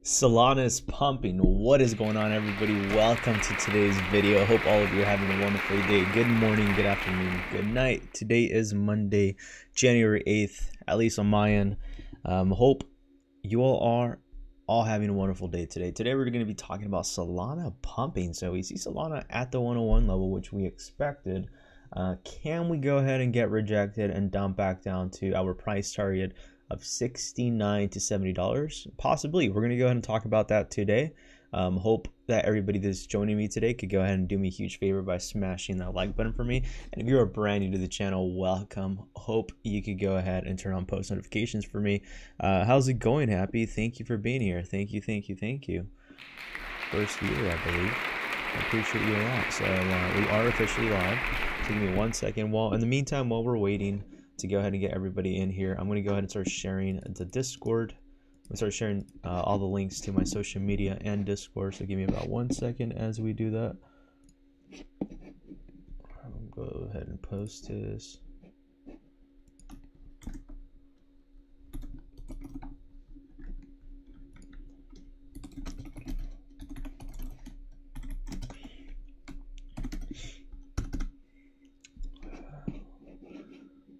Solana is pumping. What is going on, everybody? Welcome to today's video. Hope all of you are having a wonderful day. Good morning, good afternoon, good night. Today is Monday, January 8th, at least on my end. Hope you all are having a wonderful day today. Today we're going to be talking about Solana pumping. So we see Solana at the 101 level, which we expected. Can we go ahead and get rejected and dump back down to our price target of $69 to $70? Possibly. We're going to go ahead and talk about that today. Hope that everybody that's joining me today could go ahead and do me a huge favor by smashing that like button for me. And if you're brand new to the channel, welcome. Hope you could go ahead and turn on post notifications for me. How's it going, Happy? Thank you for being here. Thank you. First year, I believe. I appreciate you a lot. So we are officially live. So give me 1 second. Well, in the meantime, while we're waiting to go ahead and get everybody in here, I'm going to go ahead and start sharing the Discord. I'm going to start sharing all the links to my social media and Discord. So give me about 1 second as we do that. I'll go ahead and post this.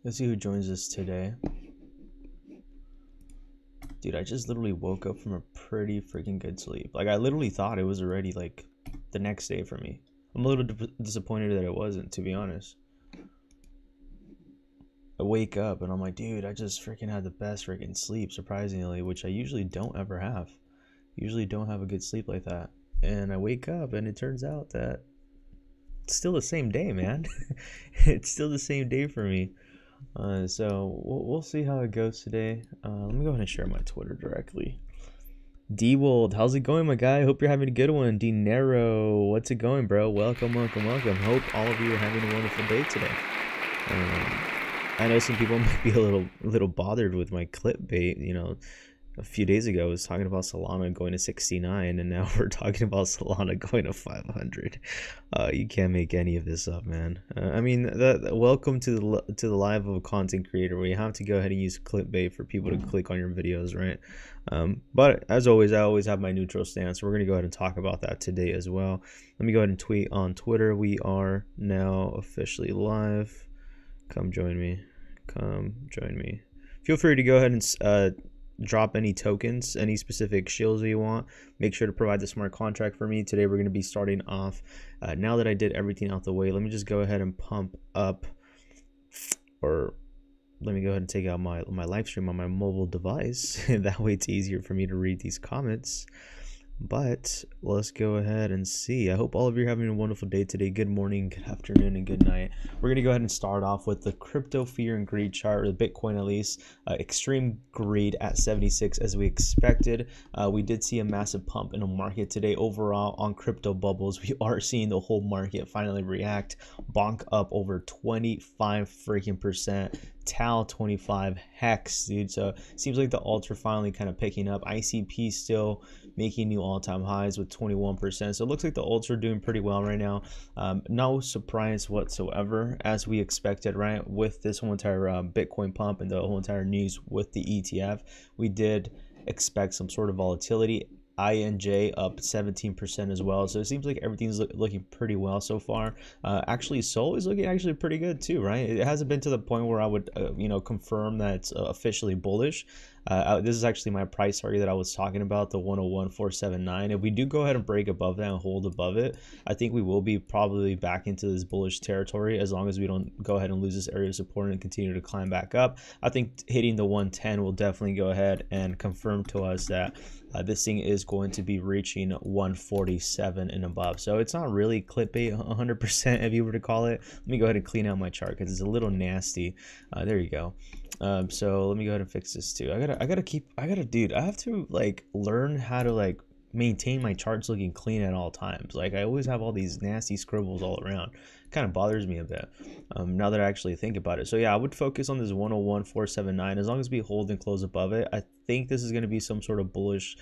Let's see who joins us today. Dude, I just literally woke up from a pretty freaking good sleep. Like, I literally thought it was already like the next day for me. I'm a little disappointed that it wasn't, to be honest. I wake up and I'm like, dude, I just freaking had the best freaking sleep, surprisingly, which I usually don't ever have. Usually don't have a good sleep like that. And I wake up and it turns out that it's still the same day, man. It's still the same day for me. So we'll see how it goes today. Let me go ahead and share my Twitter directly. D-Wold, how's it going, my guy? Hope you're having a good one. D-Nero, what's it going, bro? Welcome. Hope all of you are having a wonderful day today. I know some people might be a little bothered with my clickbait. You know, a few days ago I was talking about Solana going to 69, and now we're talking about Solana going to 500. You can't make any of this up, man. I mean, welcome to the life of a content creator, where you have to go ahead and use clickbait for people to click on your videos, right? But as always, I always have my neutral stance. We're going to go ahead and talk about that today as well. Let me go ahead and tweet on Twitter. We are now officially live. Come join me. Feel free to go ahead and drop any tokens, any specific shields that you want. Make sure to provide the smart contract for me. Today we're going to be starting off. Now that I did everything out the way, let me just go ahead and pump up, or let me go ahead and take out my live stream on my mobile device. That way it's easier for me to read these comments. But let's go ahead and see. I hope all of you are having a wonderful day today. Good morning, good afternoon, and good night. We're going to go ahead and start off with the crypto fear and greed chart, or the Bitcoin at least. Extreme greed at 76 as we expected. We did see a massive pump in the market today. Overall, on crypto bubbles, we are seeing the whole market finally react. Bonk up over 25 freaking percent. Tal 25 hex, dude. So it seems like the alts are finally kind of picking up. ICP still making new all-time highs with 21%. So it looks like the alts are doing pretty well right now. No surprise whatsoever, as we expected, right? With this whole entire Bitcoin pump and the whole entire news with the ETF, we did expect some sort of volatility. INJ up 17% as well. So it seems like everything's looking pretty well so far. Actually, Sol is looking actually pretty good too, right? It hasn't been to the point where I would, confirm that it's officially bullish. This is actually my price target that I was talking about, the 101,479. If we do go ahead and break above that and hold above it, I think we will be probably back into this bullish territory, as long as we don't go ahead and lose this area of support and continue to climb back up. I think hitting the 110 will definitely go ahead and confirm to us that this thing is going to be reaching 147 and above. So it's not really clickbait 100%, if you were to call it. Let me go ahead and clean out my chart because it's a little nasty. There you go. So let me go ahead and fix this too. Dude, I have to like learn how to like maintain my charts looking clean at all times. Like, I always have all these nasty scribbles all around. kind of bothers me a bit now that I actually think about it. So yeah, I would focus on this 101,479. As long as we hold and close above it, I think this is going to be some sort of bullish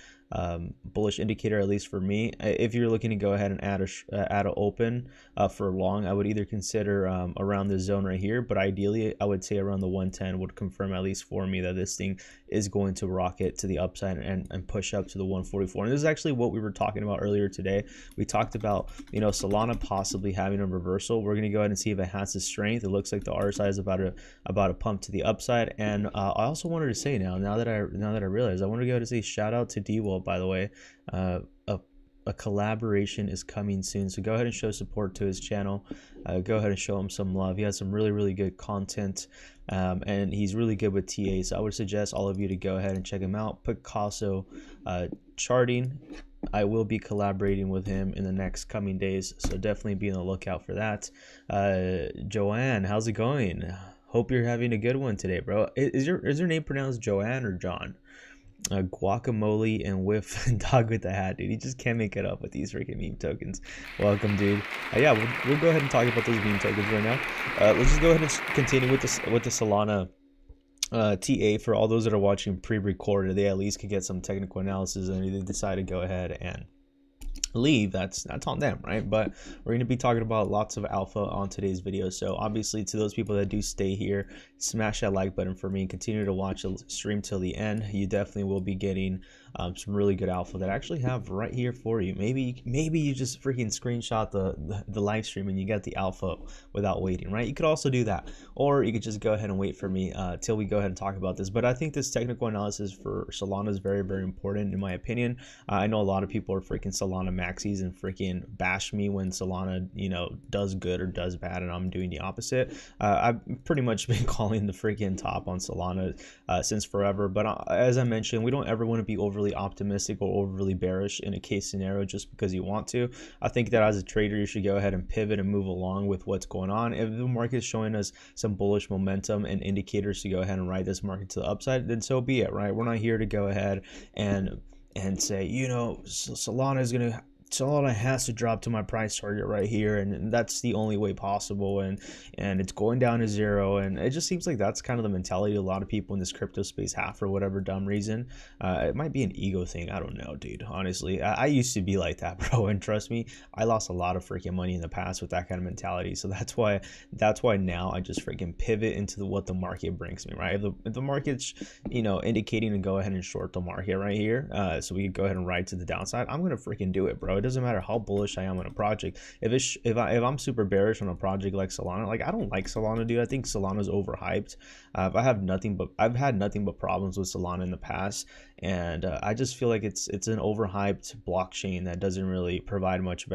indicator, at least for me. If you're looking to go ahead and add a open for long, I would either consider around this zone right here, but ideally I would say around the 110 would confirm, at least for me, that this thing is going to rocket to the upside and push up to the 144. And this is actually what we were talking about earlier today. We talked about, you know, Solana possibly having a reversal. We're going to go ahead and see if it has the strength. It looks like the RSI is about a pump to the upside. And I also wanted to say now that I realize, I want to go ahead and say shout out to D-Wall, by the way. A collaboration is coming soon, so go ahead and show support to his channel. Go ahead and show him some love. He has some really good content, and he's really good with TA, so I would suggest all of you to go ahead and check him out. Picasso charting. I will be collaborating with him in the next coming days, so definitely be on the lookout for that. Joanne, how's it going? Hope you're having a good one today, bro. Is your name pronounced Joanne or John? Guacamole and Whiff Dog with the hat, dude. He just can't make it up with these freaking meme tokens. Welcome, dude. Yeah, we'll go ahead and talk about those meme tokens right now. Let's just go ahead and continue with the Solana TA. For all those that are watching pre-recorded, they at least could get some technical analysis, and they decide to go ahead and leave, that's on them, right? But we're going to be talking about lots of alpha on today's video. So obviously, to those people that do stay here, smash that like button for me, continue to watch the stream till the end. You definitely will be getting some really good alpha that I actually have right here for you. Maybe you just freaking screenshot the live stream and you get the alpha without waiting, right? You could also do that, or you could just go ahead and wait for me till we go ahead and talk about this. But I think this technical analysis for Solana is very important in my opinion. I know a lot of people are freaking Solana maxis and freaking bash me when Solana, you know, does good or does bad, and I'm doing the opposite. I've pretty much been calling the freaking top on Solana since forever, but as I mentioned, we don't ever want to be overly optimistic or overly bearish in a case scenario just because you want to. I think that as a trader, you should go ahead and pivot and move along with what's going on. If the market is showing us some bullish momentum and indicators to go ahead and ride this market to the upside, then so be it, right? We're not here to go ahead and say, you know, Solana has to drop to my price target right here, and that's the only way possible, and it's going down to zero. And it just seems like that's kind of the mentality a lot of people in this crypto space have for whatever dumb reason. It might be an ego thing, I don't know, dude. Honestly, I used to be like that, bro, and trust me, I lost a lot of freaking money in the past with that kind of mentality. So that's why now I just freaking pivot into what the market brings me, right? If the market's, you know, indicating to go ahead and short the market right here, so we could go ahead and ride to the downside, I'm gonna freaking do it, bro. It doesn't matter how bullish I am on a project. If I'm super bearish on a project like Solana, like I don't like Solana, dude. I think Solana's overhyped. I've had nothing but problems with Solana in the past, and I just feel like it's an overhyped blockchain that doesn't really provide much.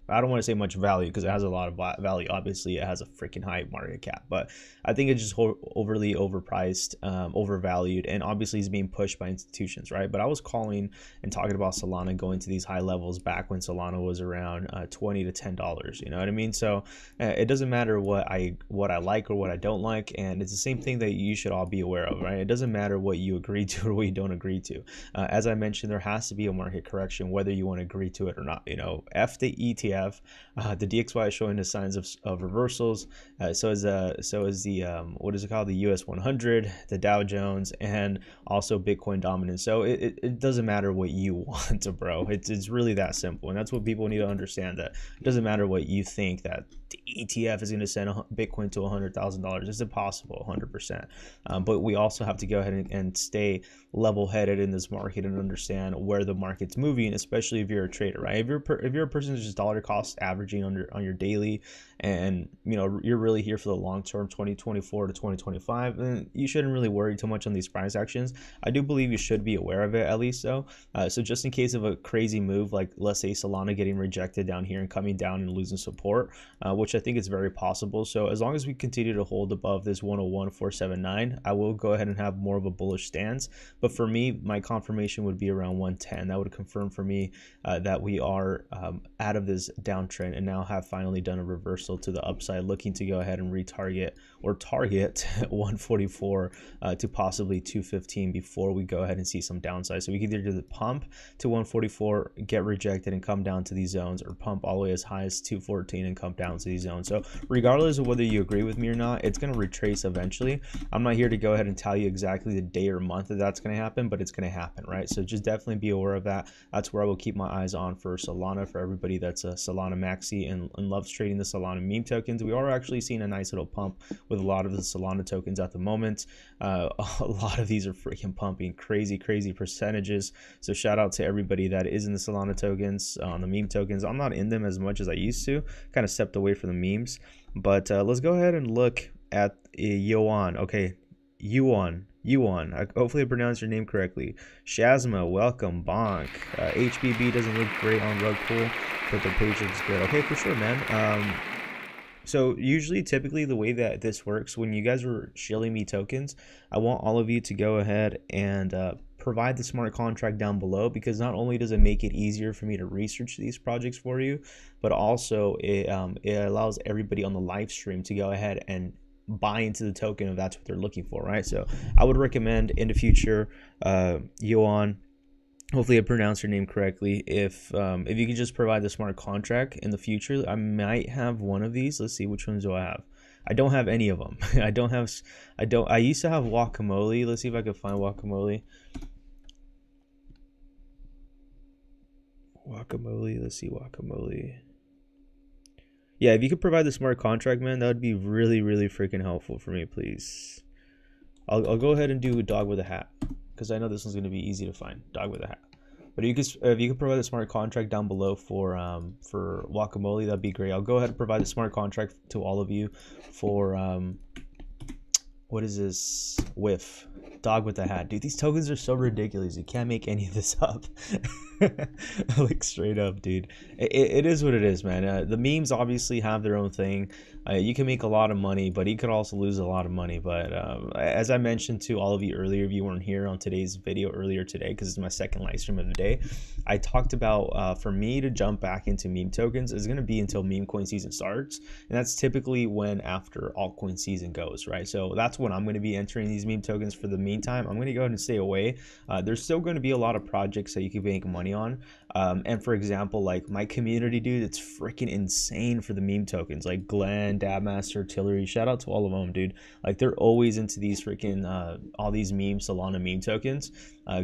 I don't want to say much value because it has a lot of value. Obviously, it has a freaking high market cap, but I think it's just overly overpriced, overvalued, and obviously is being pushed by institutions, right? But I was calling and talking about Solana going to these high levels back when Solana was around $20 to $10. You know what I mean? So it doesn't matter what I like or what I don't like, and it's the same thing that you should all be aware of, right? It doesn't matter what you agree to or what you don't agree to. As I mentioned, there has to be a market correction whether you want to agree to it or not. You know, F the ETF, the DXY is showing the signs of reversals. So is the what is it called, the US 100, the Dow Jones, and also Bitcoin dominance. So it doesn't matter what you want to, bro. It's really that simple, and that's what people need to understand, that it doesn't matter what you think that the ETF is going to send Bitcoin to $100,000. It's impossible, 100%. But we also have to go ahead and stay level-headed in this market and understand where the market's moving, especially if you're a trader, right? If you're a person who's just dollar cost averaging on your daily, and you know you're really here for the long term, 2024 to 2025, then you shouldn't really worry too much on these price actions. I do believe you should be aware of it, at least so just in case of a crazy move, like let's say Solana getting rejected down here and coming down and losing support, which I think is very possible. So as long as we continue to hold above this 101,479, I will go ahead and have more of a bullish stance. But for for me, my confirmation would be around 110. That would confirm for me that we are out of this downtrend and now have finally done a reversal to the upside, looking to go ahead and retarget or target 144 to possibly 215 before we go ahead and see some downside. So we can either do the pump to 144, get rejected and come down to these zones, or pump all the way as high as 214 and come down to these zones. So regardless of whether you agree with me or not, it's going to retrace eventually. I'm not here to go ahead and tell you exactly the day or month that that's going to happen, but it's going to happen, right? So just definitely be aware of that. That's where I will keep my eyes on for Solana, for everybody that's a Solana maxi and loves trading the Solana meme tokens. We are actually seeing a nice little pump with a lot of the Solana tokens at the moment. A lot of these are freaking pumping crazy percentages. So shout out to everybody that is in the Solana tokens, on the meme tokens. I'm not in them as much as I used to, kind of stepped away from the memes. But let's go ahead and look at Yuan. Okay, Yuan. Hopefully I pronounced your name correctly. Shazma, welcome. Bonk. HBB doesn't look great on rug pool, but the page looks good. Okay, for sure, man. So usually, typically, the way that this works, when you guys were shilling me tokens, I want all of you to go ahead and provide the smart contract down below, because not only does it make it easier for me to research these projects for you, but also it allows everybody on the live stream to go ahead and buy into the token if that's what they're looking for, right? So I would recommend in the future, Yuan, hopefully I pronounced your name correctly, if you can just provide the smart contract in the future. I might have one of these. Let's see, which ones do I have? I don't have any of them. I used to have Guacamole. Let's see if I can find Guacamole. Let's see, Guacamole. Yeah, if you could provide the smart contract, man, that would be really freaking helpful for me, please. I'll go ahead and do a dog with a hat, because I know this one's going to be easy to find. Dog with a hat. But if you could provide the smart contract down below for Guacamole, that'd be great. I'll go ahead and provide the smart contract to all of you for what is this? Whiff. Dog with a hat. Dude, these tokens are so ridiculous. You can't make any of this up. Like, straight up, dude. It is what it is, man. The memes obviously have their own thing. You can make a lot of money, but you could also lose a lot of money. But as I mentioned to all of you earlier, if you weren't here on today's video earlier today, because it's my second live stream of the day, I talked about for me to jump back into meme tokens is going to be until meme coin season starts. And that's typically when after altcoin season goes, right? So that's when I'm going to be entering these meme tokens. For the meantime, I'm going to go ahead and stay away. There's still going to be a lot of projects that you can make money on. And for example, like my community, dude, it's freaking insane for the meme tokens, like Glenn, Dabmaster, Tillery. Shout out to all of them, dude. Like, they're always into these freaking all these memes, Solana meme tokens.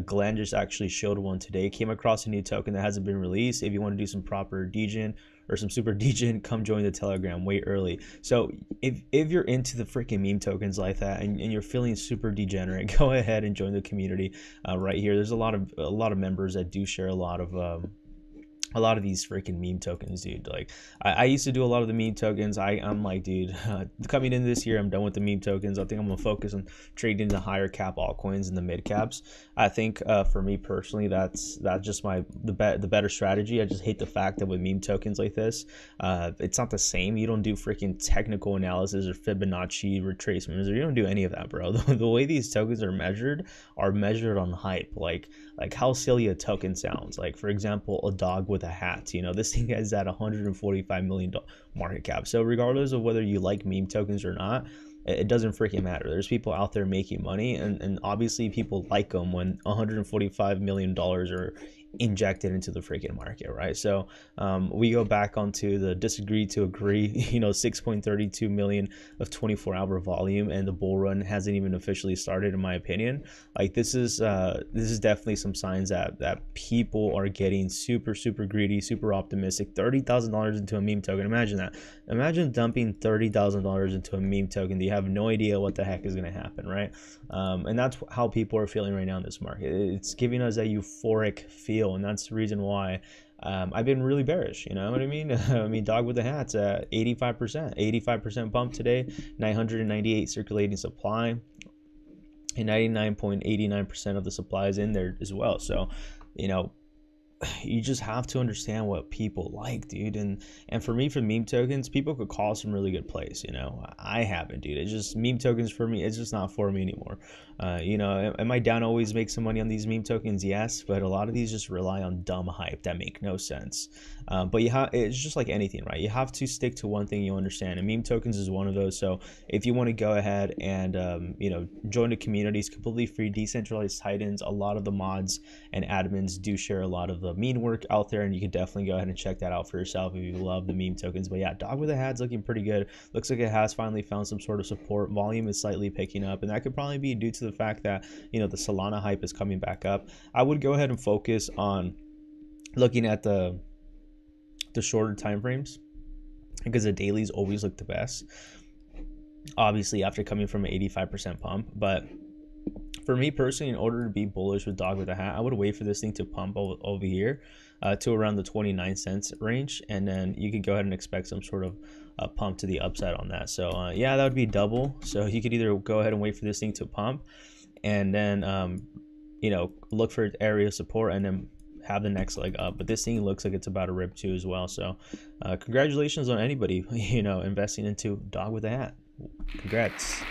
Glenn just actually showed one today. Came across a new token that hasn't been released. If you want to do some proper degen or some super degen, come join the Telegram way early. So if you're into the freaking meme tokens like that and you're feeling super degenerate, go ahead and join the community right here. There's a lot of members that do share a lot of these freaking meme tokens, dude. Like, I used to do a lot of the meme tokens. I'm like, dude, coming in this year, I'm done with the meme tokens. I think I'm gonna focus on trading the higher cap altcoins and the mid caps. I think for me personally, that's just the better strategy. I just hate the fact that with meme tokens like this, it's not the same. You don't do freaking technical analysis or Fibonacci retracements, or you don't do any of that, bro. The way these tokens are measured on hype. Like how silly a token sounds. Like, for example, a dog with a hat. You know, this thing is at $145 million market cap. So regardless of whether you like meme tokens or not, it doesn't freaking matter. There's people out there making money, and obviously people like them when $145 million are injected into the freaking market, right? So we go back onto the disagree to agree. You know, 6.32 million of 24-hour volume, and the bull run hasn't even officially started, in my opinion. Like, this is definitely some signs that people are getting super greedy, super optimistic. $30,000 into a meme token. Imagine that. Imagine dumping $30,000 into a meme token. You have no idea what the heck is going to happen, right? And that's how people are feeling right now in this market. It's giving us a euphoric feel. And that's the reason why I've been really bearish. You know what I mean? I mean, dog with the hat's at 85% pump today, 998 circulating supply, and 99.89% of the supply is in there as well. So, you know, you just have to understand what people like, dude. And for me, for meme tokens, people could call some really good plays. You know, I haven't, dude. It's just meme tokens for me. It's just not for me anymore. You know, am I down to always make some money on these meme tokens? Yes, but a lot of these just rely on dumb hype that make no sense. But it's just like anything, right? You have to stick to one thing you understand, and meme tokens is one of those. So if you want to go ahead and you know, join the communities, completely free, decentralized titans, a lot of the mods and admins do share a lot of the meme work out there, and you can definitely go ahead and check that out for yourself if you love the meme tokens. But yeah, dog with a hat's looking pretty good. Looks like it has finally found some sort of support. Volume is slightly picking up, and that could probably be due to the fact that, you know, the Solana hype is coming back up. I would go ahead and focus on looking at the shorter time frames, because the dailies always look the best, obviously after coming from an 85% pump. But for me personally, in order to be bullish with dog with a hat, I would wait for this thing to pump over here to around the 29 cents range, and then you could go ahead and expect some sort of pump to the upside on that. So yeah, that would be double. So you could either go ahead and wait for this thing to pump, and then you know, look for area of support, and then have the next leg up. But this thing looks like it's about to rip too as well. So congratulations on anybody, you know, investing into dog with a hat. Congrats.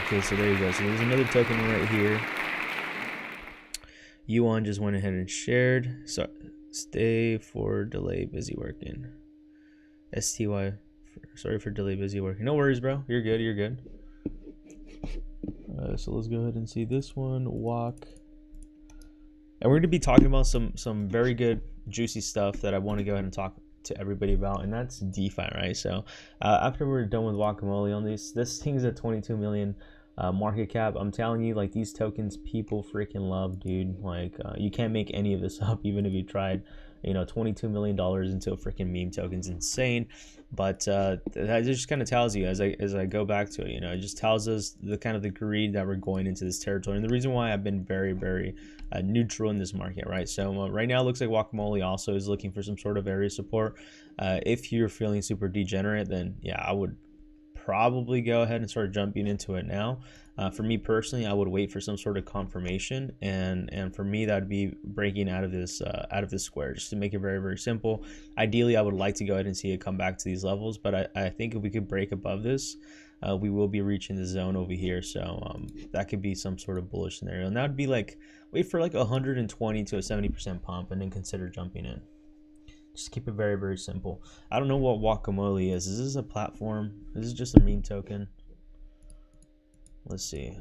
Okay, so there you go. So there's another token right here. Yuan just went ahead and shared. So stay for delay, busy working. STY, sorry for delay, busy working. No worries, bro. You're good. You're good. So let's go ahead and see this one. Walk. And we're going to be talking about some very good, juicy stuff that I want to go ahead and talk to everybody about, and that's DeFi, right? So after we're done with guacamole on this thing's at 22 million market cap. I'm telling you, like, these tokens people freaking love, dude. Like you can't make any of this up, even if you tried. You know, $22 million into a freaking meme token's insane. But that just kind of tells you, as I go back to it, you know, it just tells us the kind of the greed that we're going into this territory, and the reason why I've been very, very neutral in this market, right? So right now it looks like guacamole also is looking for some sort of area support. If you're feeling super degenerate, then yeah, I would probably go ahead and start jumping into it now. For me personally, I would wait for some sort of confirmation, and for me that'd be breaking out of this square, just to make it very, very simple. Ideally, I would like to go ahead and see it come back to these levels, but I think if we could break above this, we will be reaching the zone over here. So that could be some sort of bullish scenario, and that would be like, wait for like 120 to a 70% pump, and then consider jumping in. Just keep it very, very simple. I don't know what guacamole is. Is this a platform? Is this just a meme token? Let's see.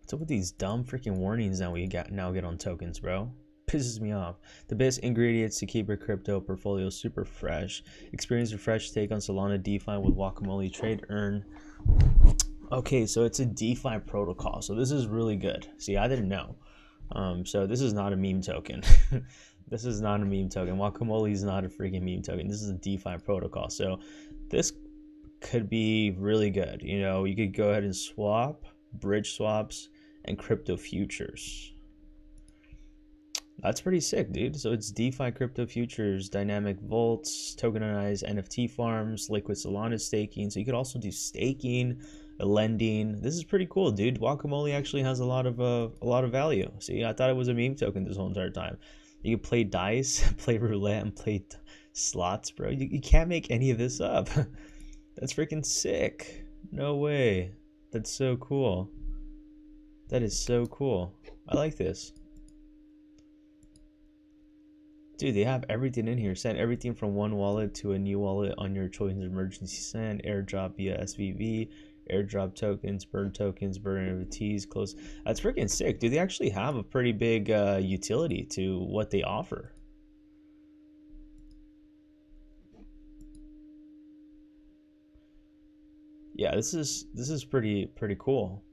What's up with these dumb freaking warnings that we now get on tokens, bro? Pisses me off. The best ingredients to keep your crypto portfolio super fresh. Experience a fresh take on Solana DeFi with guacamole. Trade earn. Okay, so it's a DeFi protocol. So this is really good. See, I didn't know. So this is not a meme token. This is not a meme token. Guacamole is not a freaking meme token. This is a DeFi protocol. So this could be really good. You know, you could go ahead and swap, bridge swaps, and crypto futures. That's pretty sick, dude. So it's DeFi crypto futures, dynamic vaults, tokenized NFT farms, liquid Solana staking. So you could also do staking, lending. This is pretty cool, dude. Guacamole actually has a lot of value. See, I thought it was a meme token this whole entire time. You can play dice, play roulette, and play slots, bro. You can't make any of this up. That's freaking sick. No way. That's so cool. That is so cool. I like this. Dude, they have everything in here. Send everything from one wallet to a new wallet on your choice of emergency send, airdrop via SVV, airdrop tokens, burn NFTs, close. That's freaking sick, dude. They actually have a pretty big utility to what they offer. Yeah, this is pretty cool.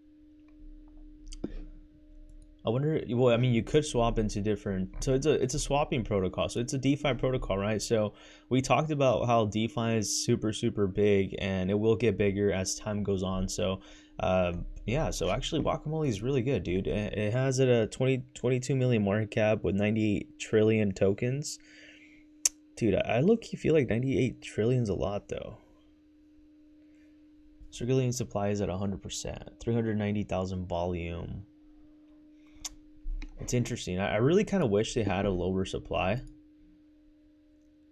I wonder, well, I mean, you could swap into different, so it's a swapping protocol. So it's a DeFi protocol, right? So we talked about how DeFi is super big, and it will get bigger as time goes on. So yeah, so actually guacamole is really good, dude. It has it a 22 million market cap with 98 trillion tokens. Dude, I low-key feel like 98 trillion is a lot though. Circulating supply is at 100%, 390,000 volume. It's interesting. I really kind of wish they had a lower supply.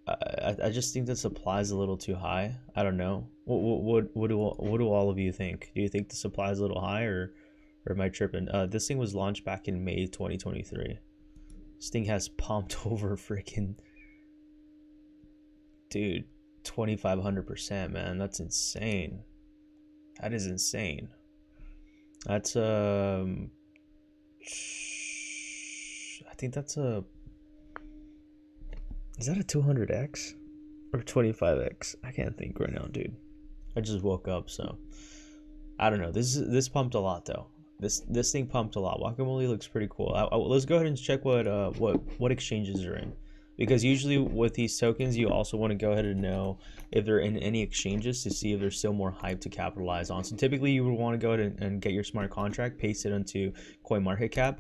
I just think the supply is a little too high. I don't know. What do all of you think? Do you think the supply is a little high, or am I tripping? This thing was launched back in May 2023. This thing has pumped over freaking, dude, 2,500%, man. That's insane. That is insane. That's I think that's a, is that a 200x or 25x? I can't think right now, dude. I just woke up, so I don't know. This pumped a lot though. This thing pumped a lot. Guacamole looks pretty cool. Let's go ahead and check what exchanges are in, because usually with these tokens you also want to go ahead and know if they're in any exchanges to see if there's still more hype to capitalize on. So typically you would want to go ahead and get your smart contract, paste it onto CoinMarketCap.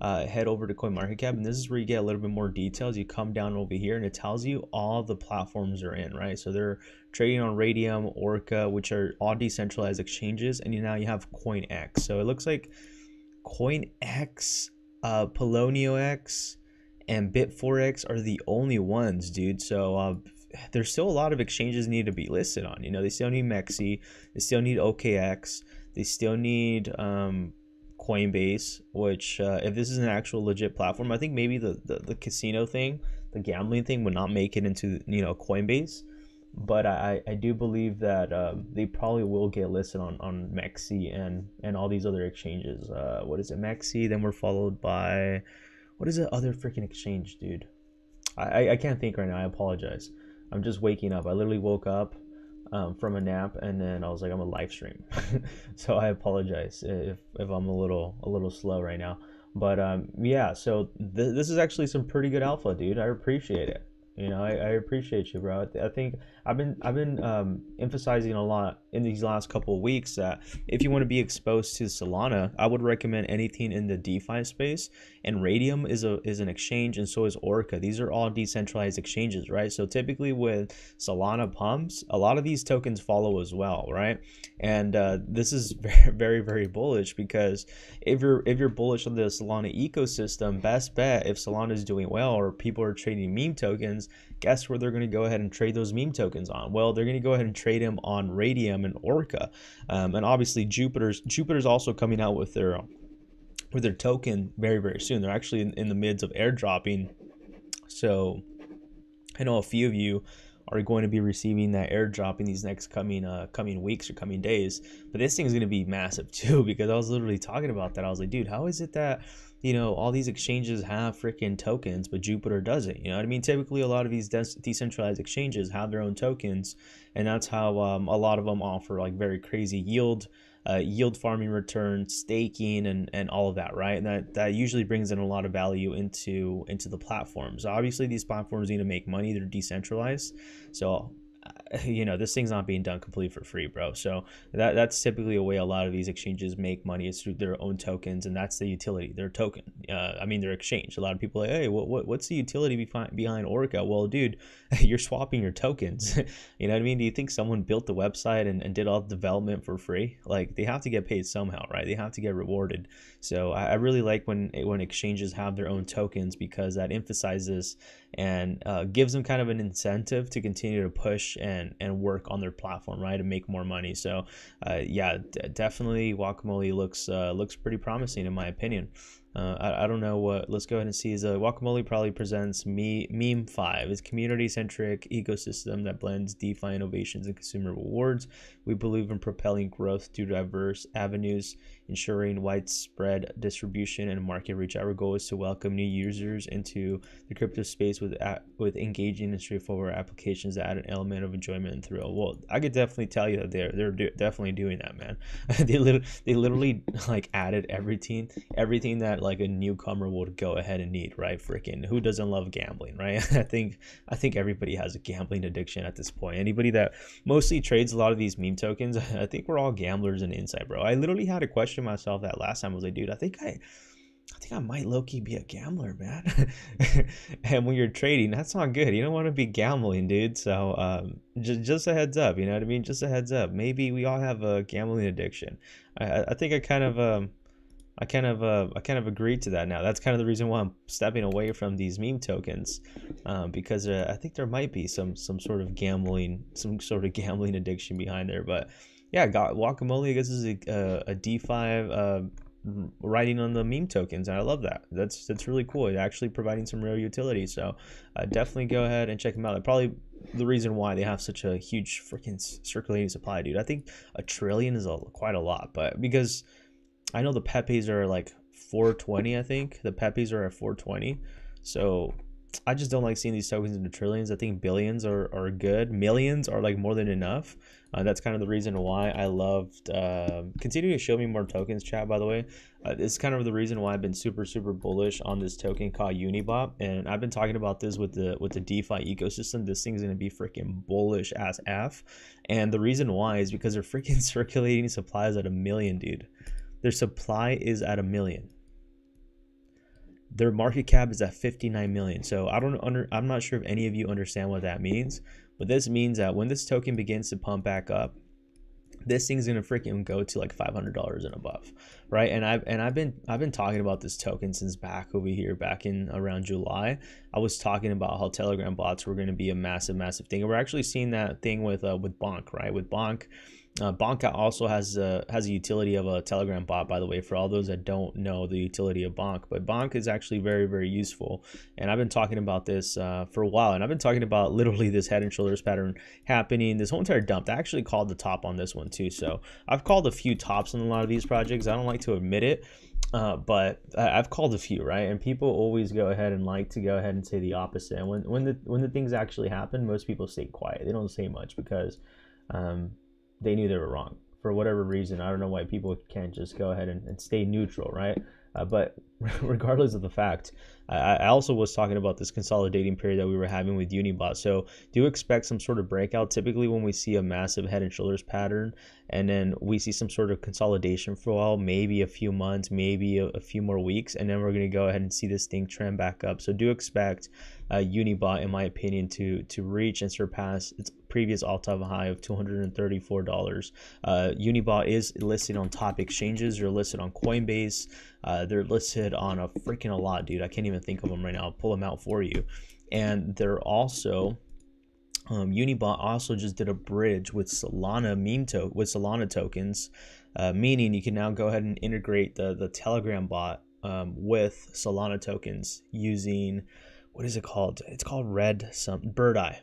Head over to CoinMarketCap, and this is where you get a little bit more details. You come down over here and it tells you all the platforms they're in, right? So they're trading on Radium, Orca, which are all decentralized exchanges, and now you have CoinX. So it looks like CoinX, PolonioX, and Bit4X are the only ones, dude. So there's still a lot of exchanges need to be listed on. You know, they still need MEXC, they still need OKX, they still need Coinbase, which if this is an actual legit platform, I think maybe the casino thing, the gambling thing, would not make it into, you know, Coinbase, but I do believe that they probably will get listed on MEXC and all these other exchanges. What is it, MEXC? Then we're followed by, what is the other freaking exchange, dude? I can't think right now. I apologize. I'm just waking up. I literally woke up from a nap, and then I was like, I'm a live stream. So I apologize if I'm a little slow right now, but yeah, so this is actually some pretty good alpha, dude. I appreciate it. You know, I appreciate you, bro. I think I've been emphasizing a lot in these last couple of weeks that if you want to be exposed to Solana, I would recommend anything in the DeFi space. And Radium is an exchange, and so is Orca. These are all decentralized exchanges, right? So typically with Solana pumps, a lot of these tokens follow as well, right? And this is very, very, very bullish, because if you're bullish on the Solana ecosystem, best bet, if Solana is doing well or people are trading meme tokens, guess where they're going to go ahead and trade those meme tokens on? Well, they're going to go ahead and trade them on Radium and Orca, and obviously Jupiter's also coming out with their token very, very soon. They're actually in the midst of airdropping, so I know a few of you are going to be receiving that airdrop in these next coming weeks or coming days. But this thing is going to be massive too, because I was literally talking about that. I was like, dude, how is it that, you know, all these exchanges have freaking tokens, but Jupiter doesn't? You know what I mean? Typically, a lot of these decentralized exchanges have their own tokens, and that's how a lot of them offer like very crazy yield farming returns, staking, and all of that, right? And that usually brings in a lot of value into the platforms. Obviously, these platforms need to make money. They're decentralized, so you know, this thing's not being done completely for free, bro. So that's typically a way a lot of these exchanges make money, is through their own tokens, and that's the utility, their token. I mean, their exchange. A lot of people are like, hey, what's the utility behind Orca? Well, dude, you're swapping your tokens. You know what I mean? Do you think someone built the website and did all the development for free? Like, they have to get paid somehow, right? They have to get rewarded. So I really like when exchanges have their own tokens, because that emphasizes and gives them kind of an incentive to continue to push and work on their platform, right, and make more money. So yeah, definitely Guacamole looks pretty promising in my opinion. I don't know what, let's go ahead and see. Guacamole probably presents Meme 5. It's community-centric ecosystem that blends DeFi innovations and consumer rewards. We believe in propelling growth through diverse avenues, ensuring widespread distribution and market reach. Our goal is to welcome new users into the crypto space with engaging and straightforward applications that add an element of enjoyment and thrill. Well, I could definitely tell you that they're definitely doing that, man. they literally like added everything that like a newcomer would go ahead and need, right? Freaking who doesn't love gambling, right? I think everybody has a gambling addiction at this point. Anybody that mostly trades a lot of these meme tokens, I think we're all gamblers in inside, bro. I literally had to question myself that last time. I was like, dude, I think I might low-key be a gambler, man. And when you're trading, that's not good. You don't want to be gambling, dude. So just a heads up, you know what I mean? Just a heads up. Maybe we all have a gambling addiction. I think I kind of I kind of agree to that now. That's kind of the reason why I'm stepping away from these meme tokens, because I think there might be some sort of gambling addiction behind there. But yeah, Guacamole, I guess, is a DeFi writing on the meme tokens, and I love that. That's really cool. It's actually providing some real utility. So definitely go ahead and check them out. They're probably the reason why they have such a huge freaking circulating supply, dude. I think a trillion is quite a lot, but because I know the Pepes are like 420, I think the Pepes are at 420. So I just don't like seeing these tokens into trillions. I think billions are good. Millions are like more than enough. That's kind of the reason why I loved continue to show me more tokens, chat, by the way. It's kind of the reason why I've been super bullish on this token called Unibot, and I've been talking about this with the DeFi ecosystem. This thing's gonna be freaking bullish as F, and the reason why is because they're freaking circulating supplies at 1 million, dude. Their supply is at 1 million. Their market cap is at 59 million. So I'm not sure if any of you understand what that means, but this means that when this token begins to pump back up, this thing's gonna freaking go to like $500 and above, right? And I've been talking about this token since back over here, back in around July. I was talking about how Telegram bots were gonna be a massive thing, and we're actually seeing that thing with Bonk, right? With Bonk. Bonk also has a utility of a Telegram bot, by the way, for all those that don't know the utility of Bonk. But Bonk is actually very useful, and I've been talking about this for a while, and I've been talking about literally this head and shoulders pattern happening, this whole entire dump. I actually called the top on this one too, so I've called a few tops on a lot of these projects. I don't like to admit it, but I've called a few, right? And people always go ahead and like to go ahead and say the opposite. And when the things actually happen, most people stay quiet. They don't say much because they knew they were wrong for whatever reason. I don't know why people can't just go ahead and stay neutral, right? But regardless of the fact, I also was talking about this consolidating period that we were having with Unibot. So do expect some sort of breakout. Typically when we see a massive head and shoulders pattern and then we see some sort of consolidation for a while, maybe a few months, maybe a few more weeks, and then we're going to go ahead and see this thing trend back up. So do expect Unibot, in my opinion, to reach and surpass its previous all-time high of $234. Unibot is listed on top exchanges. They're listed on Coinbase. They're listed on a freaking a lot, dude. I can't even think of them right now. I'll pull them out for you. And they're also Unibot also just did a bridge with Solana Solana tokens, meaning you can now go ahead and integrate the Telegram bot with Solana tokens using, what is it called? It's called Bird Eye.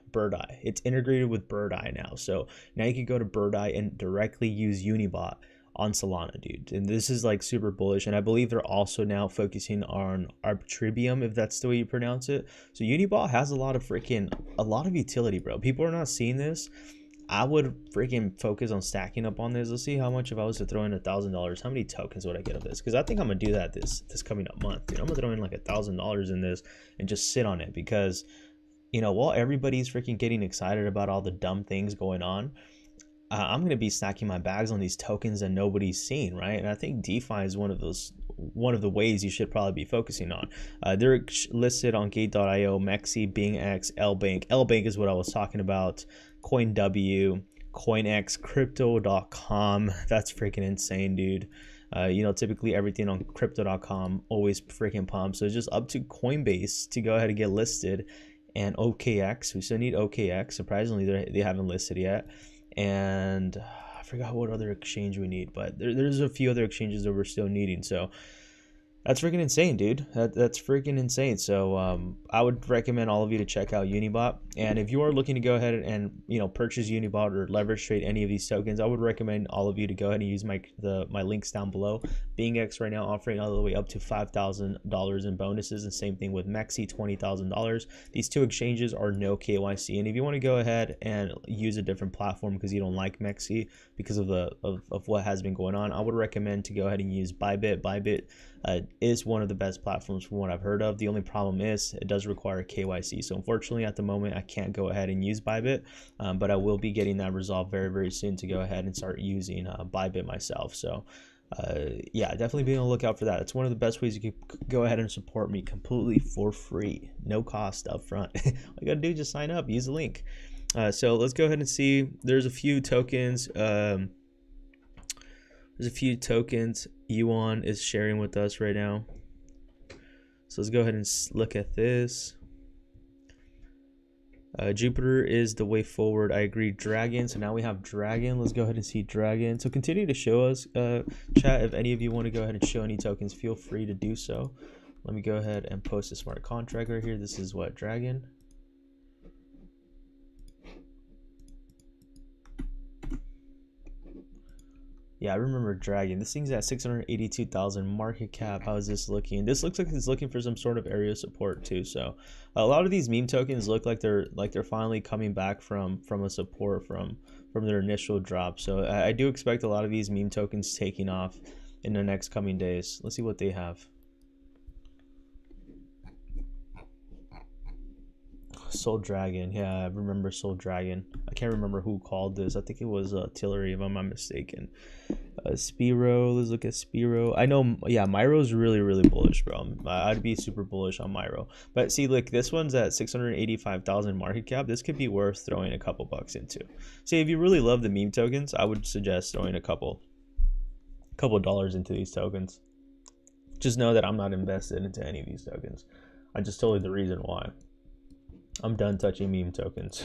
It's integrated with Bird Eye now. So now you can go to Bird Eye and directly use Unibot on Solana, dude. And this is like super bullish. And I believe they're also now focusing on Arbitrium, if that's the way you pronounce it. So Unibot has a lot of utility, bro. People are not seeing this. I would freaking focus on stacking up on this. Let's see how much, if I was to throw in $1,000, how many tokens would I get of this? Because I think I'm gonna do that this coming up month, dude. I'm gonna throw in like $1,000 in this and just sit on it, because while everybody's freaking getting excited about all the dumb things going on, I'm going to be stacking my bags on these tokens that nobody's seen, right? And I think DeFi is one of the ways you should probably be focusing on. They're listed on Gate.io, MEXC, BingX, LBank. LBank is what I was talking about. CoinW, CoinX, Crypto.com. That's freaking insane, dude. Typically everything on Crypto.com always freaking pumps. So it's just up to Coinbase to go ahead and get listed, and OKX. We still need OKX. Surprisingly, they haven't listed yet. And I forgot what other exchange we need, but there's a few other exchanges that we're still needing. So that's freaking insane, dude. That's freaking insane. So I would recommend all of you to check out Unibot. And if you are looking to go ahead and purchase Unibot or leverage trade any of these tokens, I would recommend all of you to go ahead and use my links down below. BingX right now offering all the way up to $5,000 in bonuses, and same thing with MEXC, $20,000. These two exchanges are no KYC, and if you want to go ahead and use a different platform because you don't like MEXC because of what has been going on, I would recommend to go ahead and use Bybit. Bybit is one of the best platforms from what I've heard of. The only problem is it does require KYC. So unfortunately at the moment I can't go ahead and use Bybit, but I will be getting that resolved very soon to go ahead and start using Bybit myself. So yeah, definitely be on the lookout for that. It's one of the best ways you can go ahead and support me completely for free, no cost up front. All you gotta do is just sign up, use the link. So let's go ahead and see. There's a few tokens. There's a few tokens Yuan is sharing with us right now. So let's go ahead and look at this. Jupiter is the way forward. I agree. Dragon. So now we have Dragon. Let's go ahead and see Dragon. So continue to show us, chat. If any of you want to go ahead and show any tokens, feel free to do so. Let me go ahead and post a smart contract right here. This is what, Dragon. Yeah, I remember Dragon. This thing's at 682,000 market cap. How is this looking? This looks like it's looking for some sort of area support too. So a lot of these meme tokens look like they're finally coming back from a support from their initial drop. So I do expect a lot of these meme tokens taking off in the next coming days. Let's see what they have. Soul Dragon. Yeah, I remember Soul Dragon. I can't remember who called this. I think it was Tillery, if I'm not mistaken. Spiro. Let's look at Spiro. I know, yeah, Myro's really bullish, bro. I'd be super bullish on Myro. But see, look, this one's at 685,000 market cap. This could be worth throwing a couple bucks into. See, if you really love the meme tokens, I would suggest throwing a couple dollars into these tokens. Just know that I'm not invested into any of these tokens. I just told you the reason why. I'm done touching meme tokens.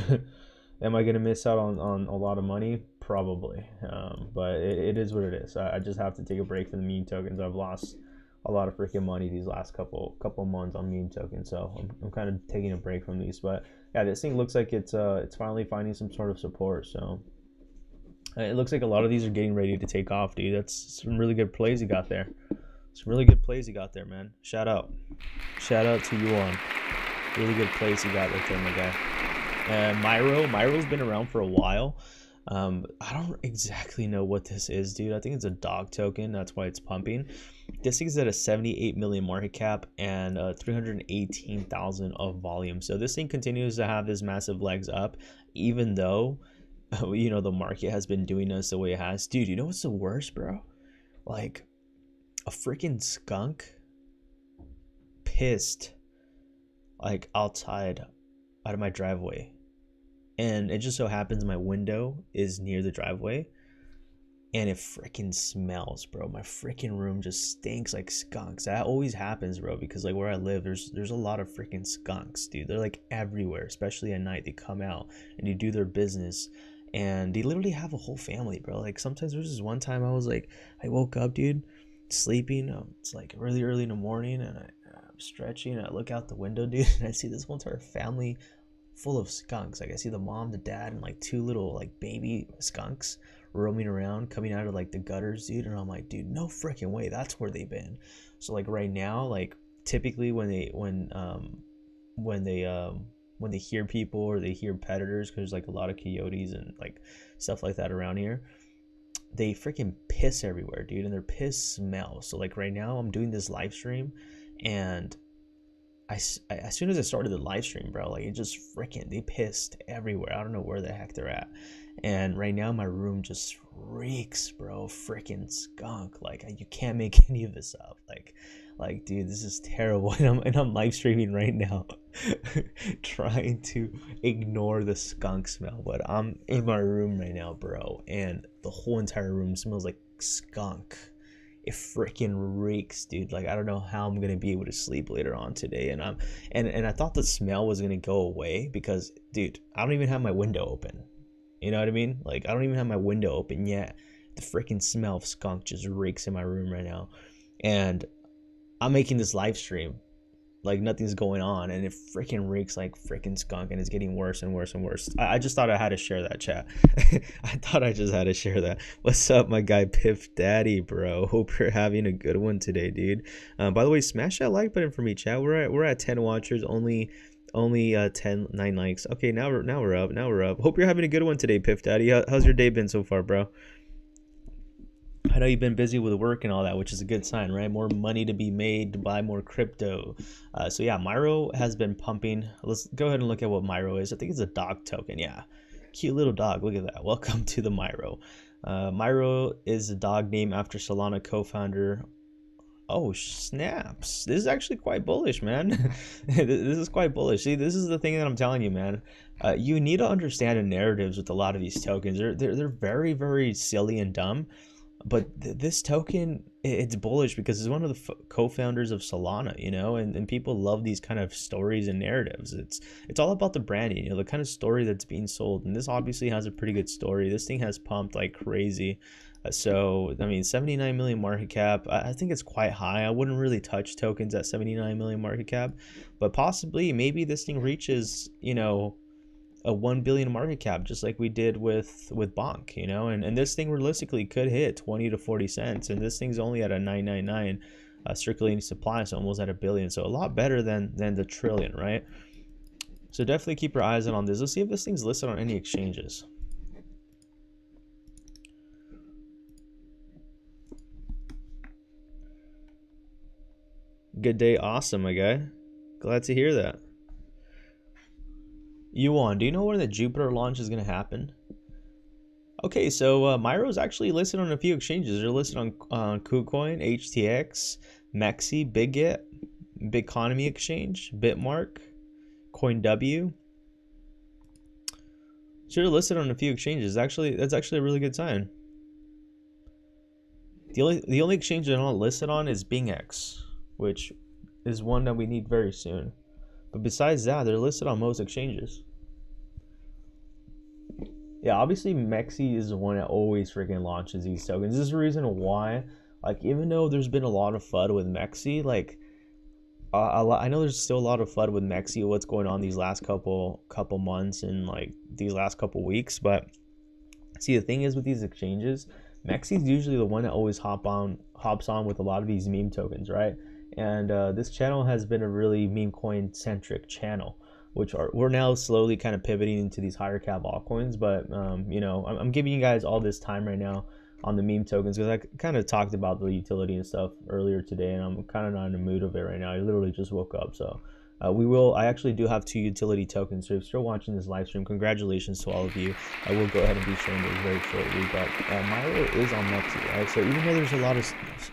Am I going to miss out on a lot of money? Probably. But it is what it is. I just have to take a break from the meme tokens. I've lost a lot of freaking money these last couple months on meme tokens. So I'm kind of taking a break from these. But yeah, this thing looks like it's finally finding some sort of support. So it looks like a lot of these are getting ready to take off, dude. That's some really good plays you got there. Some really good plays you got there, man. Shout out to you on. Really good place you got right there, my guy. Myro's been around for a while. I don't exactly know what this is, dude. I think it's a dog token. That's why it's pumping. This thing's at a 78 million market cap and 318,000 of volume. So this thing continues to have this massive legs up, even though, you know, the market has been doing this the way it has. Dude, you know what's the worst, bro? Like, a freaking skunk pissed like outside out of my driveway, and it just so happens my window is near the driveway, and it freaking smells, bro. My freaking room just stinks like skunks. That always happens, bro, because like where I live, there's a lot of freaking skunks, dude. They're like everywhere, especially at night. They come out and they do their business, and they literally have a whole family, bro. Like sometimes there's this one time I woke up, dude, sleeping. It's like really early in the morning, and I'm stretching, and I look out the window, dude, and I see this whole entire family full of skunks. Like I see the mom, the dad, and like two little like baby skunks roaming around, coming out of like the gutters, dude. And I'm like, dude, no freaking way, that's where they've been. So like right now, like typically when they hear people or they hear predators, because there's like a lot of coyotes and like stuff like that around here, they freaking piss everywhere, dude, and their piss smells. So like right now I'm doing this live stream, and as soon as I started the live stream, bro, like it just freaking, they pissed everywhere. I don't know where the heck they're at. And right now my room just reeks, bro, freaking skunk. Like you can't make any of this up. Like dude, this is terrible. And I'm live streaming right now trying to ignore the skunk smell, but I'm in my room right now, bro, and the whole entire room smells like skunk. It freaking reeks, dude. Like I don't know how I'm gonna be able to sleep later on today. And I thought the smell was gonna go away because, dude, I don't even have my window open. You know what I mean? Like I don't even have my window open yet. The freaking smell of skunk just reeks in my room right now, and I'm making this live stream like nothing's going on, and it freaking reeks like freaking skunk, and it's getting worse and worse and worse. I just thought I had to share that, chat. I thought I just had to share that. What's up, my guy Piff Daddy, bro? Hope you're having a good one today, dude. By the way, smash that like button for me, chat. We're at 10 watchers, only 9 likes. Okay, now we're up. Hope you're having a good one today, Piff Daddy. How's your day been so far, bro? I know you've been busy with work and all that, which is a good sign, right? More money to be made to buy more crypto. So yeah, Myro has been pumping. Let's go ahead and look at what Myro is. I think it's a dog token. Yeah, cute little dog. Look at that. Welcome to the Myro. Myro is a dog named after Solana co-founder. Oh snaps! This is actually quite bullish, man. This is quite bullish. See, this is the thing that I'm telling you, man. You need to understand the narratives with a lot of these tokens. They're very, very silly and dumb. But this token, it's bullish because it's one of the co-founders of Solana, you know, and people love these kind of stories and narratives. It's all about the branding, you know, the kind of story that's being sold. And this obviously has a pretty good story. This thing has pumped like crazy. So, I mean, 79 million market cap, I think it's quite high. I wouldn't really touch tokens at 79 million market cap, but possibly maybe this thing reaches, you know, a 1 billion market cap, just like we did with bonk, you know, and this thing realistically could hit 20 to 40 cents, and this thing's only at a 999 circulating supply, so almost at a billion, so a lot better than the trillion, right? So definitely keep your eyes on this. Let's see if this thing's listed on any exchanges. Good day, awesome, my guy. Glad to hear that. Yuan, do you know when the Jupiter launch is going to happen? Okay, so Myro is actually listed on a few exchanges. They're listed on KuCoin, HTX, MEXC, Bybit, Bitconomy Exchange, Bitmark, CoinW. So they're listed on a few exchanges. Actually, that's actually a really good sign. The only exchange they're not listed on is BingX, which is one that we need very soon. But besides that, they're listed on most exchanges. Yeah, obviously MEXC is the one that always freaking launches these tokens. This is the reason why, like, even though there's been a lot of FUD with MEXC, like, I know there's still a lot of FUD with MEXC, what's going on these last couple months and like these last couple weeks. But see, the thing is with these exchanges, MEXC is usually the one that always hops on with a lot of these meme tokens, right? And this channel has been a really meme coin centric channel, which we're now slowly kind of pivoting into these higher cap altcoins. But you know, I'm giving you guys all this time right now on the meme tokens because I kind of talked about the utility and stuff earlier today, and I'm kind of not in the mood of it right now. I literally just woke up. So I actually do have 2 utility tokens. So if you're still watching this live stream, congratulations to all of you. I will go ahead and be showing those very shortly. But Myro is on MEXC, right? So even though there's a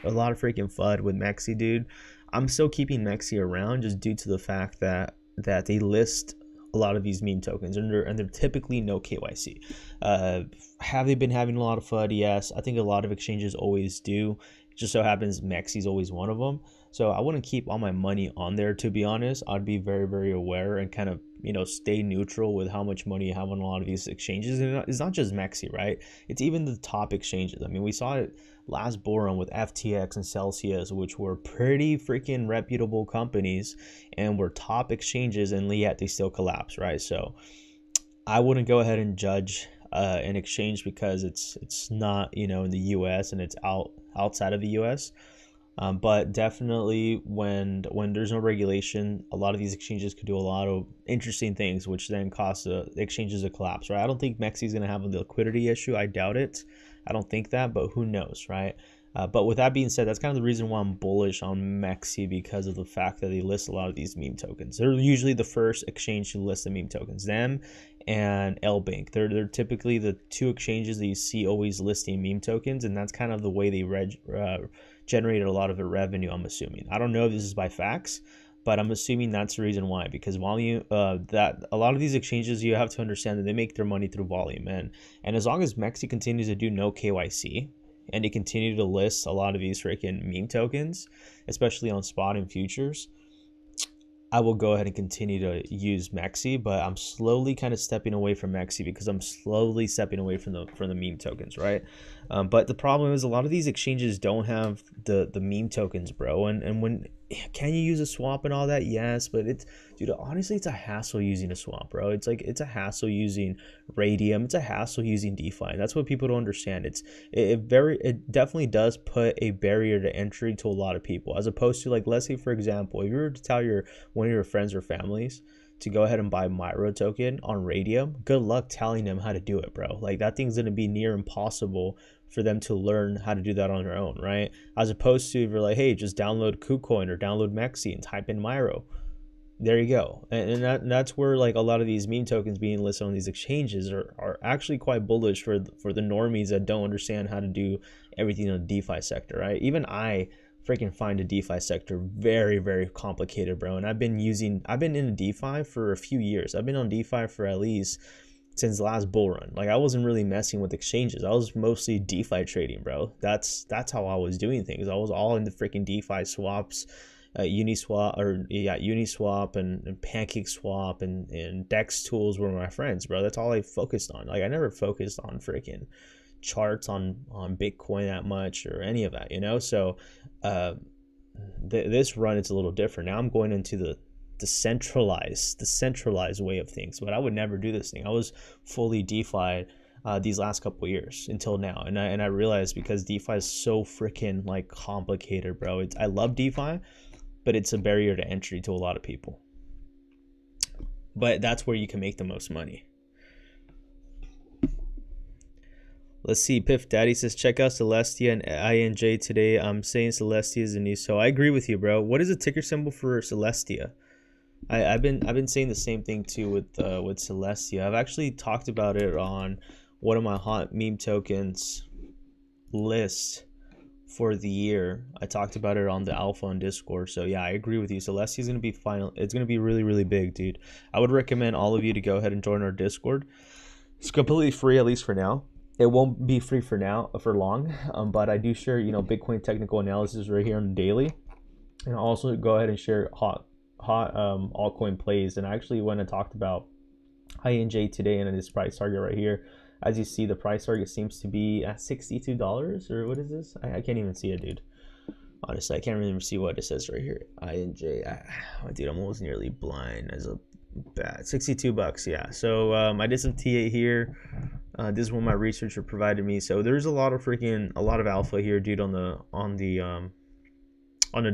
lot of freaking FUD with MEXC, dude, I'm still keeping MEXC around just due to the fact that they list a lot of these meme tokens, and they're typically no KYC. Have they been having a lot of FUD? Yes, I think a lot of exchanges always do. It just so happens MEXC is always one of them. So I wouldn't keep all my money on there, to be honest. I'd be very, very aware and kind of, you know, stay neutral with how much money you have on a lot of these exchanges. And it's not just MEXC, right? It's even the top exchanges. I mean, we saw it last bull run with FTX and Celsius, which were pretty freaking reputable companies and were top exchanges, and yet they still collapse, right? So I wouldn't go ahead and judge an exchange because it's not, you know, in the US and it's outside of the US. But definitely when there's no regulation, a lot of these exchanges could do a lot of interesting things, which then cause the exchanges to collapse, right? I don't think MEXC is going to have a liquidity issue. I doubt it. I don't think that, but who knows, right? But with that being said, that's kind of the reason why I'm bullish on MEXC, because of the fact that they list a lot of these meme tokens. They're usually the first exchange to list the meme tokens. Them and LBank. They're typically the 2 exchanges that you see always listing meme tokens, and that's kind of the way they generated a lot of their revenue, I'm assuming. I don't know if this is by facts, but I'm assuming that's the reason why, because volume, that a lot of these exchanges, you have to understand that they make their money through volume, and as long as MEXC continues to do no KYC and they continue to list a lot of these freaking meme tokens, especially on spot and futures, I will go ahead and continue to use MEXC. But I'm slowly kind of stepping away from MEXC because I'm slowly stepping away from the meme tokens, right? But the problem is a lot of these exchanges don't have the meme tokens, bro. And when can you use a swap and all that? Yes, but dude, honestly, it's a hassle using a swap, bro. It's a hassle using Radium. It's a hassle using DeFi. And that's what people don't understand. It definitely does put a barrier to entry to a lot of people, as opposed to, like, let's say for example, if you were to tell one of your friends or families to go ahead and buy Myro token on Radium, good luck telling them how to do it, bro. Like, that thing's gonna be near impossible for them to learn how to do that on their own, right? As opposed to if you're like, hey, just download KuCoin or download MEXC and type in Myro. There you go. And that's where, like, a lot of these meme tokens being listed on these exchanges are actually quite bullish for the normies that don't understand how to do everything in the DeFi sector, right? Even I freaking find the DeFi sector very, very complicated, bro. And I've been in DeFi for a few years. I've been on DeFi for at least since the last bull run. Like I wasn't really messing with exchanges. I was mostly DeFi trading, bro. That's how I was doing things. I was all into freaking DeFi swaps, Uniswap and Pancake Swap and Dex tools were my friends, bro. That's all I focused on. Like I never focused on freaking charts on Bitcoin that much or any of that, you know. So this run, it's a little different. Now I'm going into the centralized way of things, but I would never do this thing. I was fully DeFi these last couple of years until now, and I realized because DeFi is so freaking like complicated, bro. I love DeFi, but it's a barrier to entry to a lot of people. But that's where you can make the most money. Let's see. Piff Daddy says, check out Celestia and INJ today. I'm saying Celestia is the new. So I agree with you, bro. What is the ticker symbol for Celestia? I've been saying the same thing too with Celestia. I've actually talked about it on one of my hot meme tokens list for the year. I talked about it on the alpha on Discord. So yeah, I agree with you. Celestia is going to be final. It's going to be really, really big, dude. I would recommend all of you to go ahead and join our Discord. It's completely free, at least for now. It won't be free for long, but I do share, Bitcoin technical analysis right here on the daily, and I'll also go ahead and share hot altcoin plays. And I actually went and talked about INJ today and this price target right here. As you see, the price target seems to be at $62, or what is this? I can't even see it, dude. Honestly, I can't really see what it says right here. INJ, dude, I'm almost nearly blind as a bat. $62, yeah. So I did some TA here. This is what my researcher provided me. So there's a lot of alpha here, dude. On the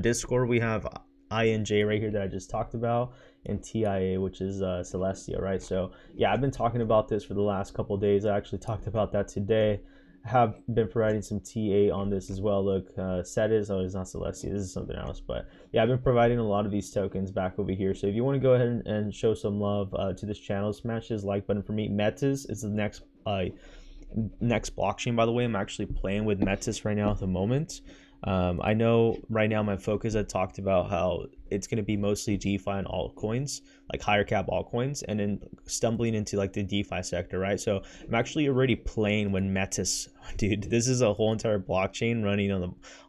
Discord, we have INJ right here that I just talked about, and TIA, which is Celestia, right? So yeah, I've been talking about this for the last couple of days. I actually talked about that today. I have been providing some TA on this as well. Look, Cetis, it's not Celestia, this is something else. But yeah, I've been providing a lot of these tokens back over here. So if you want to go ahead and show some love to this channel, smash this like button for me. Metis is the next blockchain, by the way. I'm actually playing with Metis right now at the moment. I know right now my focus, I talked about how it's going to be mostly DeFi and altcoins, like higher cap altcoins, and then stumbling into like the DeFi sector, right? So I'm actually already playing with Metis, dude. This is a whole entire blockchain running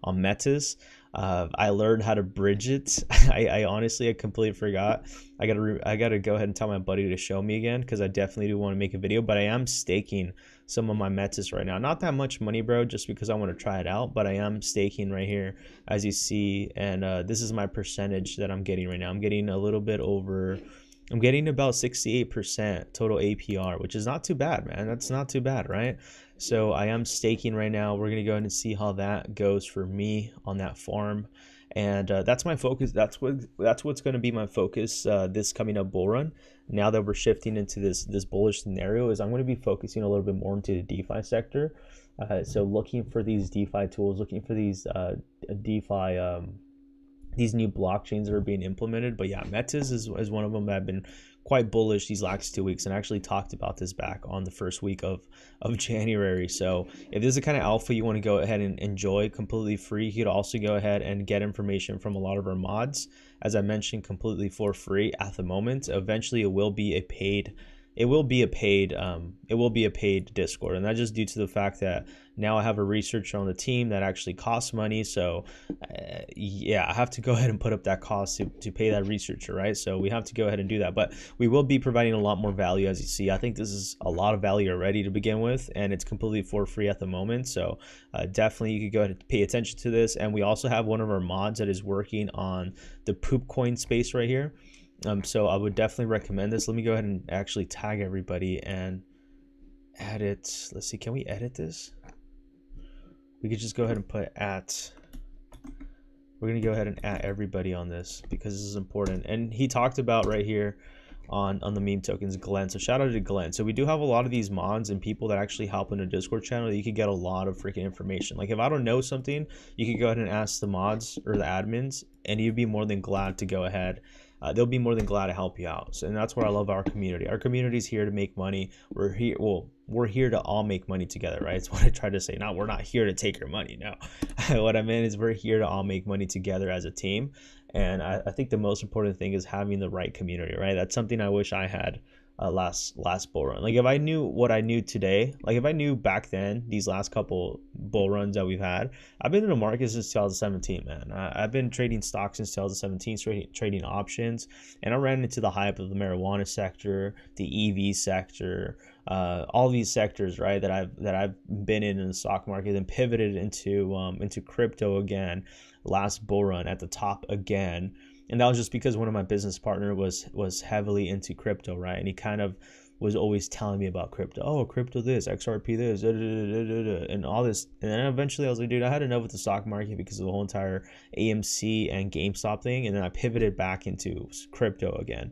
on Metis. I learned how to bridge it. I honestly completely forgot. I gotta go ahead and tell my buddy to show me again, because I definitely do want to make a video. But I am staking some of my Metis right now. Not that much money, bro, just because I want to try it out. But I am staking right here, as you see, and this is my percentage that I'm getting right now. I'm getting a little bit over. I'm getting about 68% total APR, which is not too bad, man. That's not too bad, right? So I am staking right now. We're gonna go ahead and see how that goes for me on that farm, and that's my focus. That's what's gonna be my focus this coming up bull run. Now that we're shifting into this bullish scenario, is I'm gonna be focusing a little bit more into the DeFi sector. So looking for these DeFi tools, looking for these DeFi. These new blockchains that are being implemented. But yeah, Metis is one of them that I've been quite bullish these last 2 weeks, and I actually talked about this back on the first week of January. So if this is the kind of alpha you want to go ahead and enjoy completely free, you could also go ahead and get information from a lot of our mods, as I mentioned, completely for free at the moment. Eventually it will be a paid Discord, and that's just due to the fact that now I have a researcher on the team that actually costs money. So yeah, I have to go ahead and put up that cost to pay that researcher, right? So we have to go ahead and do that, but we will be providing a lot more value. As you see, I think this is a lot of value already to begin with, and it's completely for free at the moment. So definitely you could go ahead and pay attention to this. And we also have one of our mods that is working on the poop coin space right here. So I would definitely recommend this. Let me go ahead and actually tag everybody and edit. Let's see, can we edit this? We could just go ahead and put at. We're gonna go ahead and at everybody on this because this is important. And he talked about right here on the meme tokens, Glenn. So shout out to Glenn. So we do have a lot of these mods and people that actually help in the Discord channel that you could get a lot of freaking information. Like if I don't know something, you could go ahead and ask the mods or the admins, and you'd be more than glad to go ahead. They'll be more than glad to help you out. So, and that's where I love our community. Our community is here to make money. We're here to all make money together, right? It's what I try to say. We're not here to take your money. No, what I meant is we're here to all make money together as a team. And I think the most important thing is having the right community, right? That's something I wish I had last bull run. Like if I knew what I knew today, like if I knew back then these last couple bull runs that we've had, I've been in the market since 2017, man. I've been trading stocks since 2017, trading options, and I ran into the hype of the marijuana sector, the EV sector, all these sectors, right, that I've been in the stock market, and pivoted into crypto again last bull run at the top again. And that was just because one of my business partner was heavily into crypto, right? And he kind of was always telling me about crypto. Oh, crypto this, XRP this, and all this. And then eventually I was like, dude, I had enough with the stock market because of the whole entire AMC and GameStop thing. And then I pivoted back into crypto again.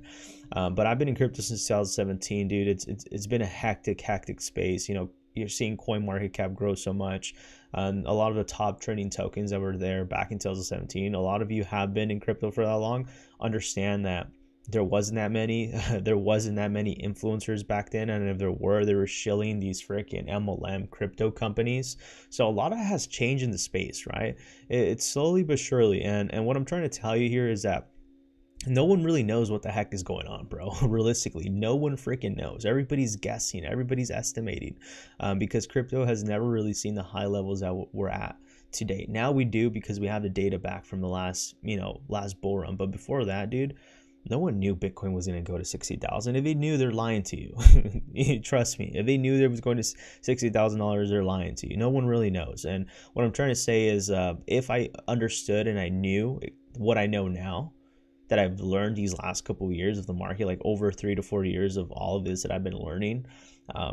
But I've been in crypto since 2017, dude. It's been a hectic space. You know, you're seeing coin market cap grow so much. A lot of the top trending tokens that were there back in 2017, a lot of you have been in crypto for that long, understand that there wasn't that many influencers back then, and if there were, they were shilling these freaking MLM crypto companies. So a lot of it has changed in the space, right? It's slowly but surely, and what I'm trying to tell you here is that no one really knows what the heck is going on, bro. Realistically, no one freaking knows. Everybody's guessing, everybody's estimating, because crypto has never really seen the high levels that we're at today. Now we do, because we have the data back from the last bull run. But before that, dude, no one knew Bitcoin was going to go to 60,000. If they knew, they're lying to you. Trust me. If they knew it was going to $60,000, they're lying to you. No one really knows. And what I'm trying to say is, if I understood and I knew what I know now, that I've learned these last couple of years of the market, like over 3 to 4 years of all of this that I've been learning,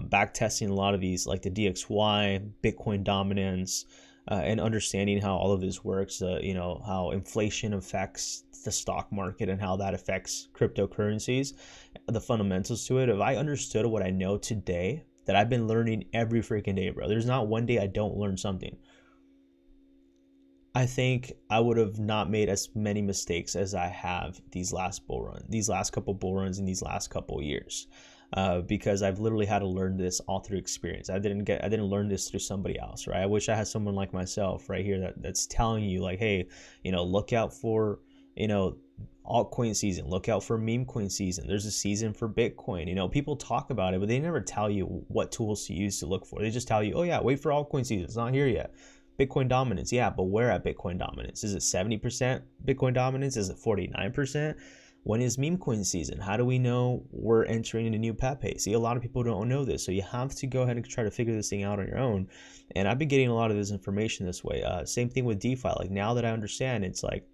back testing a lot of these, like the DXY, Bitcoin dominance, and understanding how all of this works, how inflation affects the stock market and how that affects cryptocurrencies, the fundamentals to it. If I understood what I know today, that I've been learning every freaking day, bro. There's not one day I don't learn something. I think I would have not made as many mistakes as I have these last couple bull runs in these last couple years, because I've literally had to learn this all through experience. I didn't learn this through somebody else, right? I wish I had someone like myself right here that's telling you, like, hey, look out for, altcoin season, look out for meme coin season. There's a season for Bitcoin. People talk about it, but they never tell you what tools to use to look for. They just tell you, oh yeah, wait for altcoin season. It's not here yet. Bitcoin dominance, yeah, but where at Bitcoin dominance? Is it 70% Bitcoin dominance? Is it 49%? When is meme coin season? How do we know we're entering into new Pepe? See, a lot of people don't know this, so you have to go ahead and try to figure this thing out on your own. And I've been getting a lot of this information this way. Same thing with DeFi. Like, now that I understand, it's like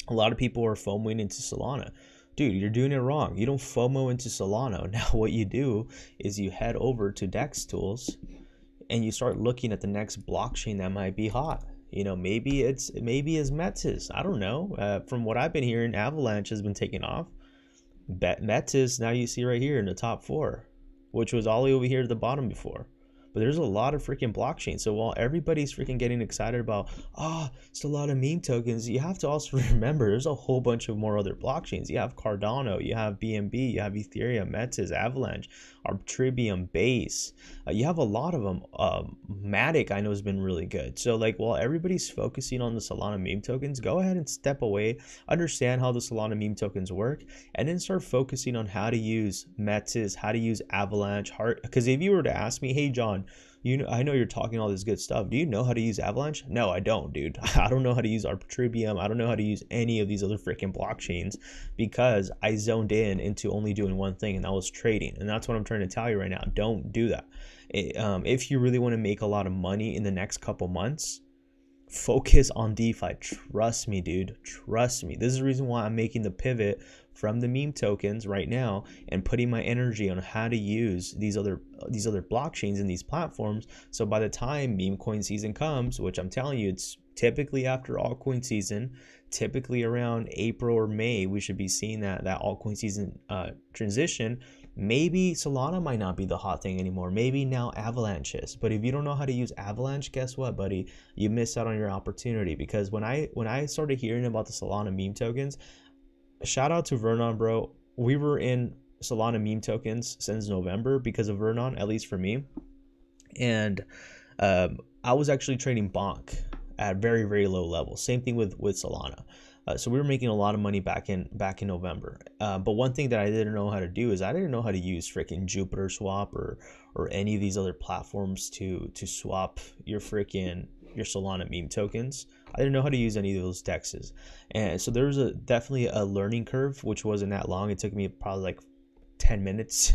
a lot of people are FOMOing into Solana. Dude, you're doing it wrong. You don't FOMO into Solana. Now what you do is you head over to DEX tools and you start looking at the next blockchain that might be hot. Maybe it's MEXC. I don't know. From what I've been hearing, Avalanche has been taking off. MEXC, now you see right here in the top 4, which was all the way over here to the bottom before. But there's a lot of freaking blockchains. So while everybody's freaking getting excited about, it's a lot of meme tokens, you have to also remember there's a whole bunch of more other blockchains. You have Cardano, you have BNB, you have Ethereum, MEXC, Avalanche, Arbitrum, Base. You have a lot of them. Matic, I know, has been really good. So like, while everybody's focusing on the Solana meme tokens, go ahead and step away, understand how the Solana meme tokens work, and then start focusing on how to use MEXC, how to use Avalanche. Because if you were to ask me, hey John, I know you're talking all this good stuff, do you know how to use Avalanche? No, I don't, dude. I don't know how to use Arbitrum. I don't know how to use any of these other freaking blockchains, because I zoned into only doing one thing, and that was trading. And that's what I'm trying to tell you right now. Don't do that. If you really want to make a lot of money in the next couple months, focus on DeFi. Trust me, dude. Trust me. This is the reason why I'm making the pivot from the meme tokens right now and putting my energy on how to use these other blockchains and these platforms. So by the time meme coin season comes, which I'm telling you, it's typically after altcoin season, typically around April or May, we should be seeing that altcoin season transition. Maybe Solana might not be the hot thing anymore. Maybe now Avalanche is. But if you don't know how to use Avalanche, guess what, buddy? You miss out on your opportunity. Because when I started hearing about the Solana meme tokens, shout out to Vernon, bro. We were in Solana meme tokens since November because of Vernon, at least for me. And I was actually trading bonk at very, very low levels. Same thing with Solana. So we were making a lot of money back in November. But one thing that I didn't know how to do is I didn't know how to use freaking Jupiter Swap or any of these other platforms to swap your Solana meme tokens. I didn't know how to use any of those dexes, and so there was definitely a learning curve, which wasn't that long. It took me probably like 10 minutes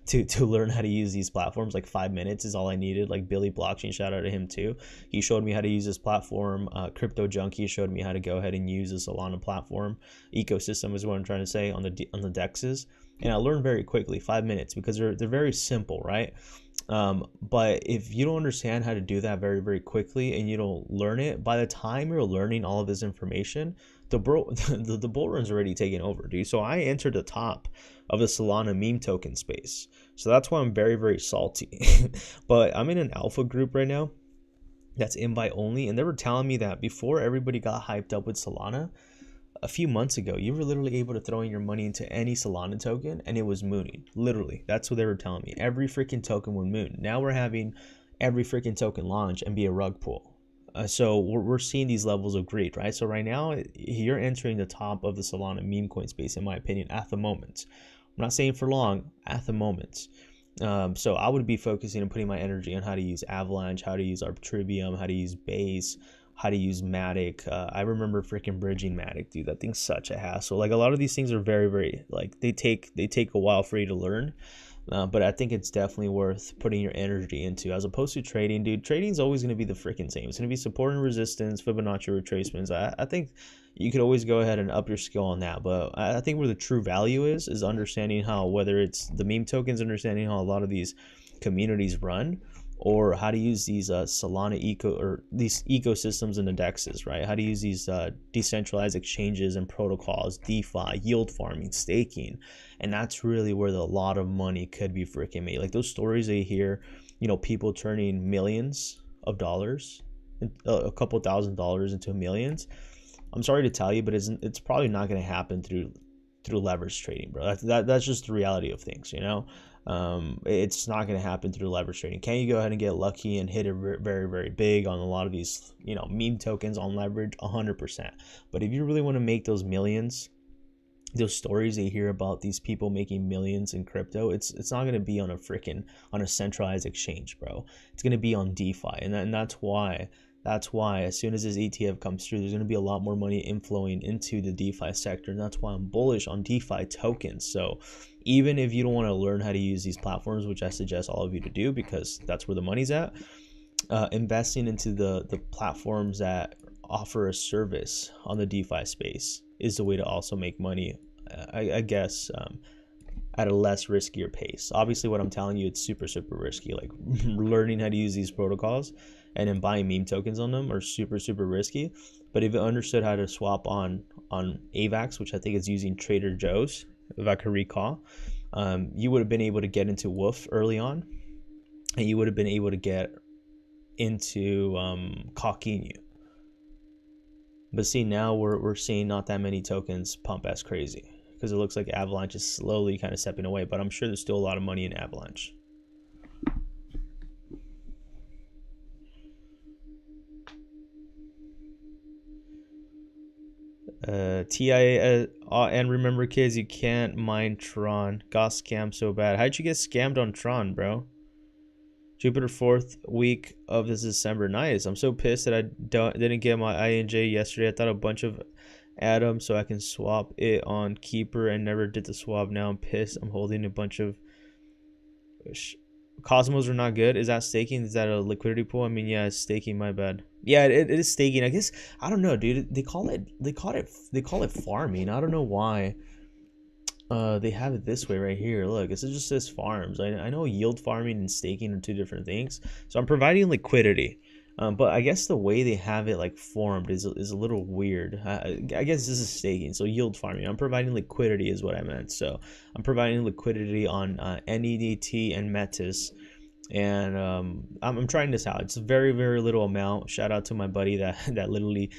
to learn how to use these platforms. Like 5 minutes is all I needed. Like Billy Blockchain, shout out to him too. He showed me how to use this platform. Crypto Junkie showed me how to go ahead and use the Solana platform ecosystem is what I'm trying to say on the dexes, and I learned very quickly, 5 minutes, because they're very simple, right? But if you don't understand how to do that very quickly and you don't learn it, by the time you're learning all of this information, the bull run's already taken over, dude. So I entered the top of the Solana meme token space, so that's why I'm very salty. But I'm in an alpha group right now that's invite only, and they were telling me that before everybody got hyped up with Solana a few months ago, you were literally able to throw in your money into any Solana token and it was mooning. Literally, that's what they were telling me. Every freaking token would moon. Now we're having every freaking token launch and be a rug pull. So we're seeing these levels of greed, right? So right now you're entering the top of the Solana meme coin space, in my opinion, at the moment. I'm not saying for long, at the moment. So I would be focusing and putting my energy on how to use Avalanche, how to use Arbitrum, how to use Base, how to use Matic. I remember freaking bridging Matic, dude. That thing's such a hassle. Like, a lot of these things are very like, they take a while for you to learn. But I think it's definitely worth putting your energy into, as opposed to trading, dude. Trading is always going to be the freaking same. It's going to be support and resistance, Fibonacci retracements. I think you could always go ahead and up your skill on that. But I think where the true value is understanding how, whether it's the meme tokens, understanding how a lot of these communities run, or how to use these Solana these ecosystems and indexes, right? How to use these decentralized exchanges and protocols, DeFi, yield farming, staking, and that's really where a lot of money could be freaking made. Like those stories that you hear, you know, people turning millions of dollars, a couple $1,000s into millions. I'm sorry to tell you, but it's probably not going to happen through leverage trading, bro. That's just the reality of things, you know. It's not going to happen through leverage trading. Can you go ahead and get lucky and hit it very big on a lot of these, you know, meme tokens on leverage? 100%. But if you really want to make those millions, those stories that you hear about these people making millions in crypto, it's not going to be on a centralized exchange, bro. It's going to be on DeFi, and that's why as soon as this ETF comes through, there's going to be a lot more money inflowing into the DeFi sector, and that's why I'm bullish on DeFi tokens. So even if you don't want to learn how to use these platforms, which I suggest all of you to do because that's where the money's at, investing into the platforms that offer a service on the DeFi space is the way to also make money, I guess, at a less riskier pace. Obviously, what I'm telling you, it's super risky. Like learning how to use these protocols and then buying meme tokens on them are super risky. But if you understood how to swap on AVAX, which I think is using Trader Joe's, if I can recall, you would have been able to get into Wolf early on, and you would have been able to get into Coquinho. But see, now we're seeing not that many tokens pump as crazy, because it looks like Avalanche is slowly kind of stepping away, but I'm sure there's still a lot of money in Avalanche. TIA, and remember, kids, you can't mine Tron. Got scammed so bad. How'd you get scammed on Tron, bro? Jupiter 4th week of this December. Nice. I'm so pissed that I didn't get my INJ yesterday. I thought a bunch of Atom so I can swap it on Keeper and never did the swap. Now I'm pissed. I'm holding a bunch of Cosmos are not good. Is that staking? Is that a liquidity pool? I mean, yeah, it's staking. My bad. Yeah, it is staking. I guess I don't know, dude. They call it farming. I don't know why. They have it this way right here. Look, it just says farms. I know yield farming and staking are two different things. So I'm providing liquidity. But I guess the way they have it like formed is a little weird. I guess this is staking, so yield farming. I'm providing liquidity is what I meant. So I'm providing liquidity on NEDT and Metis, and I'm trying this out. It's a very little amount. Shout out to my buddy that literally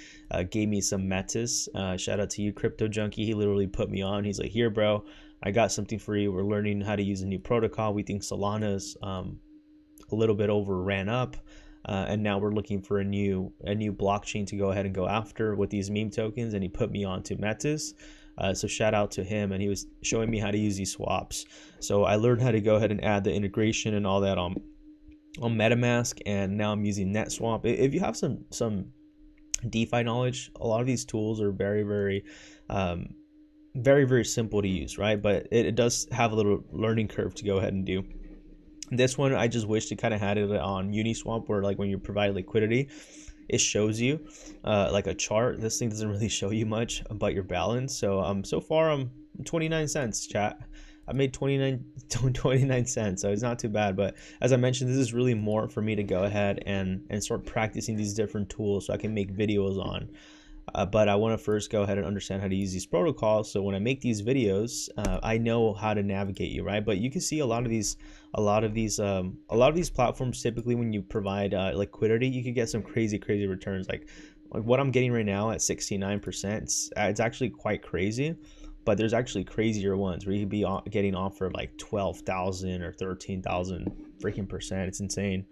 gave me some Metis. Shout out to you, Crypto Junkie. He literally put me on. He's like, here, bro, I got something for you. We're learning how to use a new protocol. We think Solana's a little bit overran up. and now we're looking for a new blockchain to go ahead and go after with these meme tokens, and he put me onto Metis. So shout out to him, and he was showing me how to use these swaps. So I learned how to go ahead and add the integration and all that on MetaMask, and now I'm using NetSwap. If you have some DeFi knowledge, a lot of these tools are very simple to use, right? But it does have a little learning curve to go ahead and do. This one, I just wish they kind of had it on Uniswap, where like when you provide liquidity, it shows you like a chart. This thing doesn't really show you much about your balance. So so far I'm 29 cents, chat. I made 29 cents, so it's not too bad. But as I mentioned, this is really more for me to go ahead and start practicing these different tools so I can make videos on. But I want to first go ahead and understand how to use these protocols, so when I make these videos, I know how to navigate you, right? But you can see a lot of these platforms, typically when you provide liquidity, you could get some crazy returns, like what I'm getting right now at 69%. It's actually quite crazy. But there's actually crazier ones where you could be getting offered like 12,000 or 13,000 freaking percent. It's insane.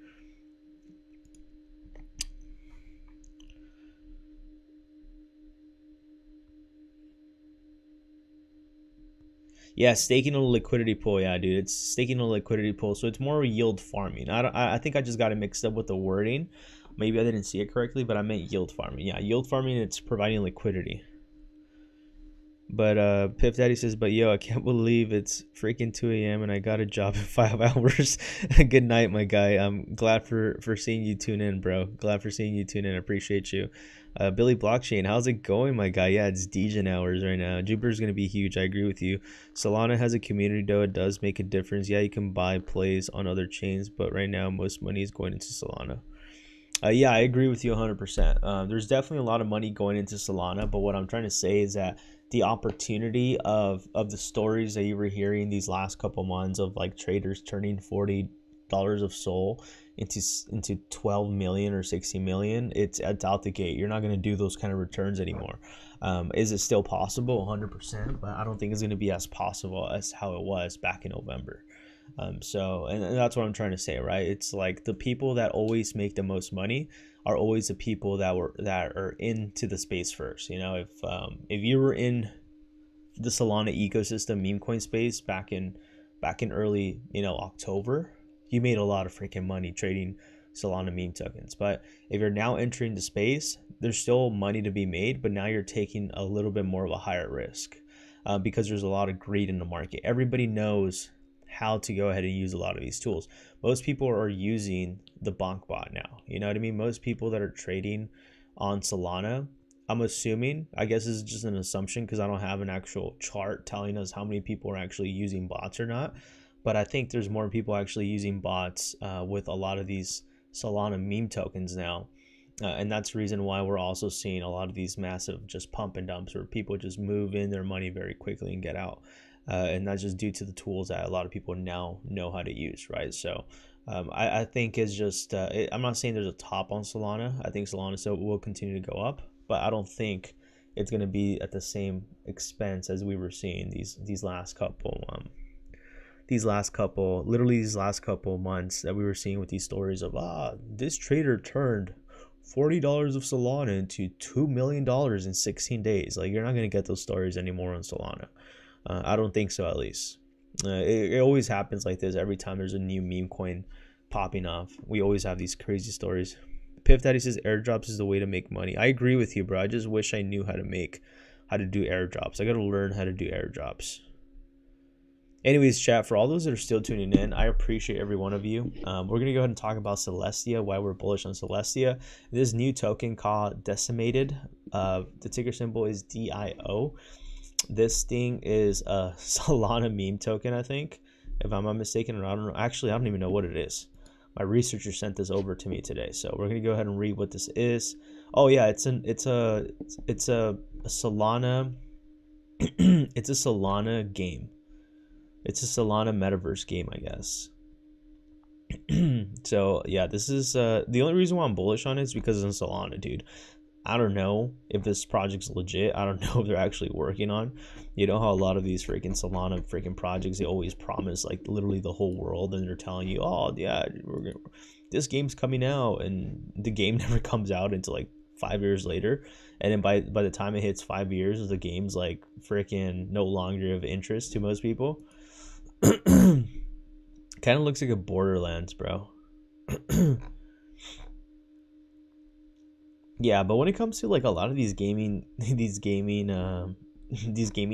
Yeah, staking on a liquidity pool. Yeah, dude, it's staking on a liquidity pool. So it's more yield farming. I think I just got it mixed up with the wording. Maybe I didn't see it correctly, but I meant yield farming. Yeah, yield farming, it's providing liquidity. But Piff Daddy says, but yo, I can't believe it's freaking 2 a.m. and I got a job in 5 hours. Good night, my guy. I'm glad for seeing you tune in, bro. Glad for seeing you tune in. I appreciate you. Billy Blockchain, how's it going, my guy? Yeah, it's Degen hours right now. Jupiter's going to be huge. I agree with you. Solana has a community, though. It does make a difference. Yeah, you can buy plays on other chains, but right now most money is going into Solana. Yeah, I agree with you 100%. There's definitely a lot of money going into Solana, but what I'm trying to say is that the opportunity of the stories that you were hearing these last couple months of like traders turning $40 of SOL into 12 million or 60 million, it's out the gate. You're not going to do those kind of returns anymore. Is it still possible? 100%, but I don't think it's going to be as possible as how it was back in November. So and that's what I'm trying to say, right? It's like the people that always make the most money are always the people that are into the space first. You know, if you were in the Solana ecosystem, meme coin space back in early, October, you made a lot of freaking money trading Solana meme tokens. But if you're now entering the space, there's still money to be made, but now you're taking a little bit more of a higher risk because there's a lot of greed in the market. Everybody knows how to go ahead and use a lot of these tools. Most people are using the bonk bot now. You know what I mean? Most people that are trading on Solana, I'm assuming, I guess this is just an assumption because I don't have an actual chart telling us how many people are actually using bots or not. But I think there's more people actually using bots with a lot of these Solana meme tokens now. And that's the reason why we're also seeing a lot of these massive just pump and dumps where people just move in their money very quickly and get out. And that's just due to the tools that a lot of people now know how to use, right? So I think it's just, I'm not saying there's a top on Solana. I think Solana still will continue to go up, but I don't think it's going to be at the same expense as we were seeing these last couple months that we were seeing with these stories of, this trader turned $40 of Solana into $2 million in 16 days. Like, you're not going to get those stories anymore on Solana. I don't think so, at least. It always happens like this. Every time there's a new meme coin popping off, we always have these crazy stories. Piff Daddy says airdrops is the way to make money. I agree with you, bro. I just wish I knew how to do airdrops. I got to learn how to do airdrops. Anyways, chat, for all those that are still tuning in, I appreciate every one of you. We're going to go ahead and talk about Celestia, why we're bullish on Celestia. This new token called Decimated. The ticker symbol is DIO. This thing is a Solana meme token, I think, if I'm not mistaken. Or I don't know. Actually, I don't even know what it is. My researcher sent this over to me today, so we're gonna go ahead and read what this is. Oh yeah, it's a Solana. It's a Solana game. It's a Solana metaverse game, I guess. So yeah, this is the only reason why I'm bullish on it is because it's in Solana, dude. I don't know if this project's legit. I don't know if they're actually working on. You know how a lot of these freaking Solana freaking projects, they always promise like literally the whole world, and they're telling you, oh yeah, this game's coming out, and the game never comes out until like 5 years later, and then by the time it hits 5 years, the game's like freaking no longer of interest to most people. Kind of looks like a Borderlands, bro. Yeah, but when it comes to like a lot of these gaming these gaming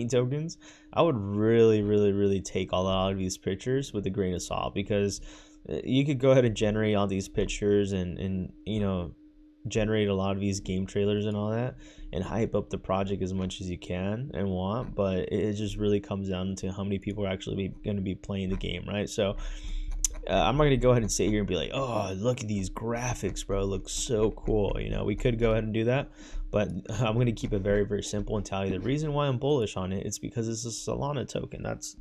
tokens, I would really take a lot of these pictures with a grain of salt, because you could go ahead and generate all these pictures and you know, generate a lot of these game trailers and all that, and hype up the project as much as you can and want, but it just really comes down to how many people are actually going to be playing the game, right? So I'm not going to go ahead and sit here and be like, oh, look at these graphics, bro, it looks so cool. You know, we could go ahead and do that, but I'm going to keep it very simple and tell you the reason why I'm bullish on it. It's because it's a Solana token. It's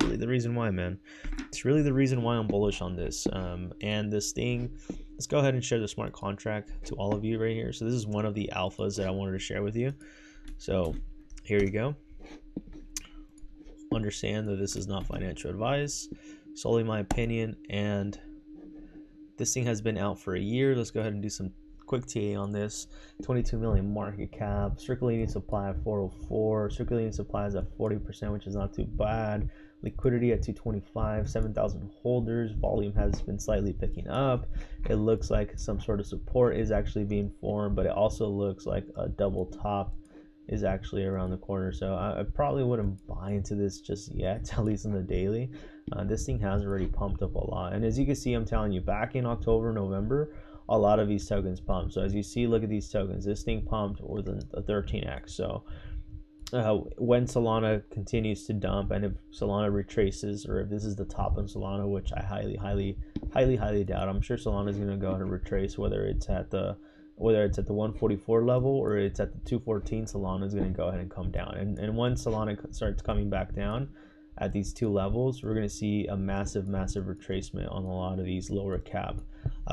really the reason why, man. It's really the reason why I'm bullish on this. And this thing, let's go ahead and share the smart contract to all of you right here. So this is one of the alphas that I wanted to share with you. So here you go. Understand that this is not financial advice, solely my opinion, and this thing has been out for a year. Let's go ahead and do some quick TA on this. 22 million market cap, circulating supply of 404, circulating supply is at 40%, which is not too bad. Liquidity at 225, 7,000 holders. Volume has been slightly picking up. It looks like some sort of support is actually being formed, but it also looks like a double top is actually around the corner. So I probably wouldn't buy into this just yet, at least in the daily. This thing has already pumped up a lot, and as you can see, I'm telling you, back in October, November, a lot of these tokens pumped. So as you see, look at these tokens. This thing pumped with a 13x. So when Solana continues to dump, and if Solana retraces, or if this is the top on Solana, which I highly doubt, I'm sure Solana is going to go ahead and retrace, whether it's at the 144 level or it's at the 214. Solana is going to go ahead and come down, and when Solana starts coming back down at these two levels, we're going to see a massive retracement on a lot of these lower cap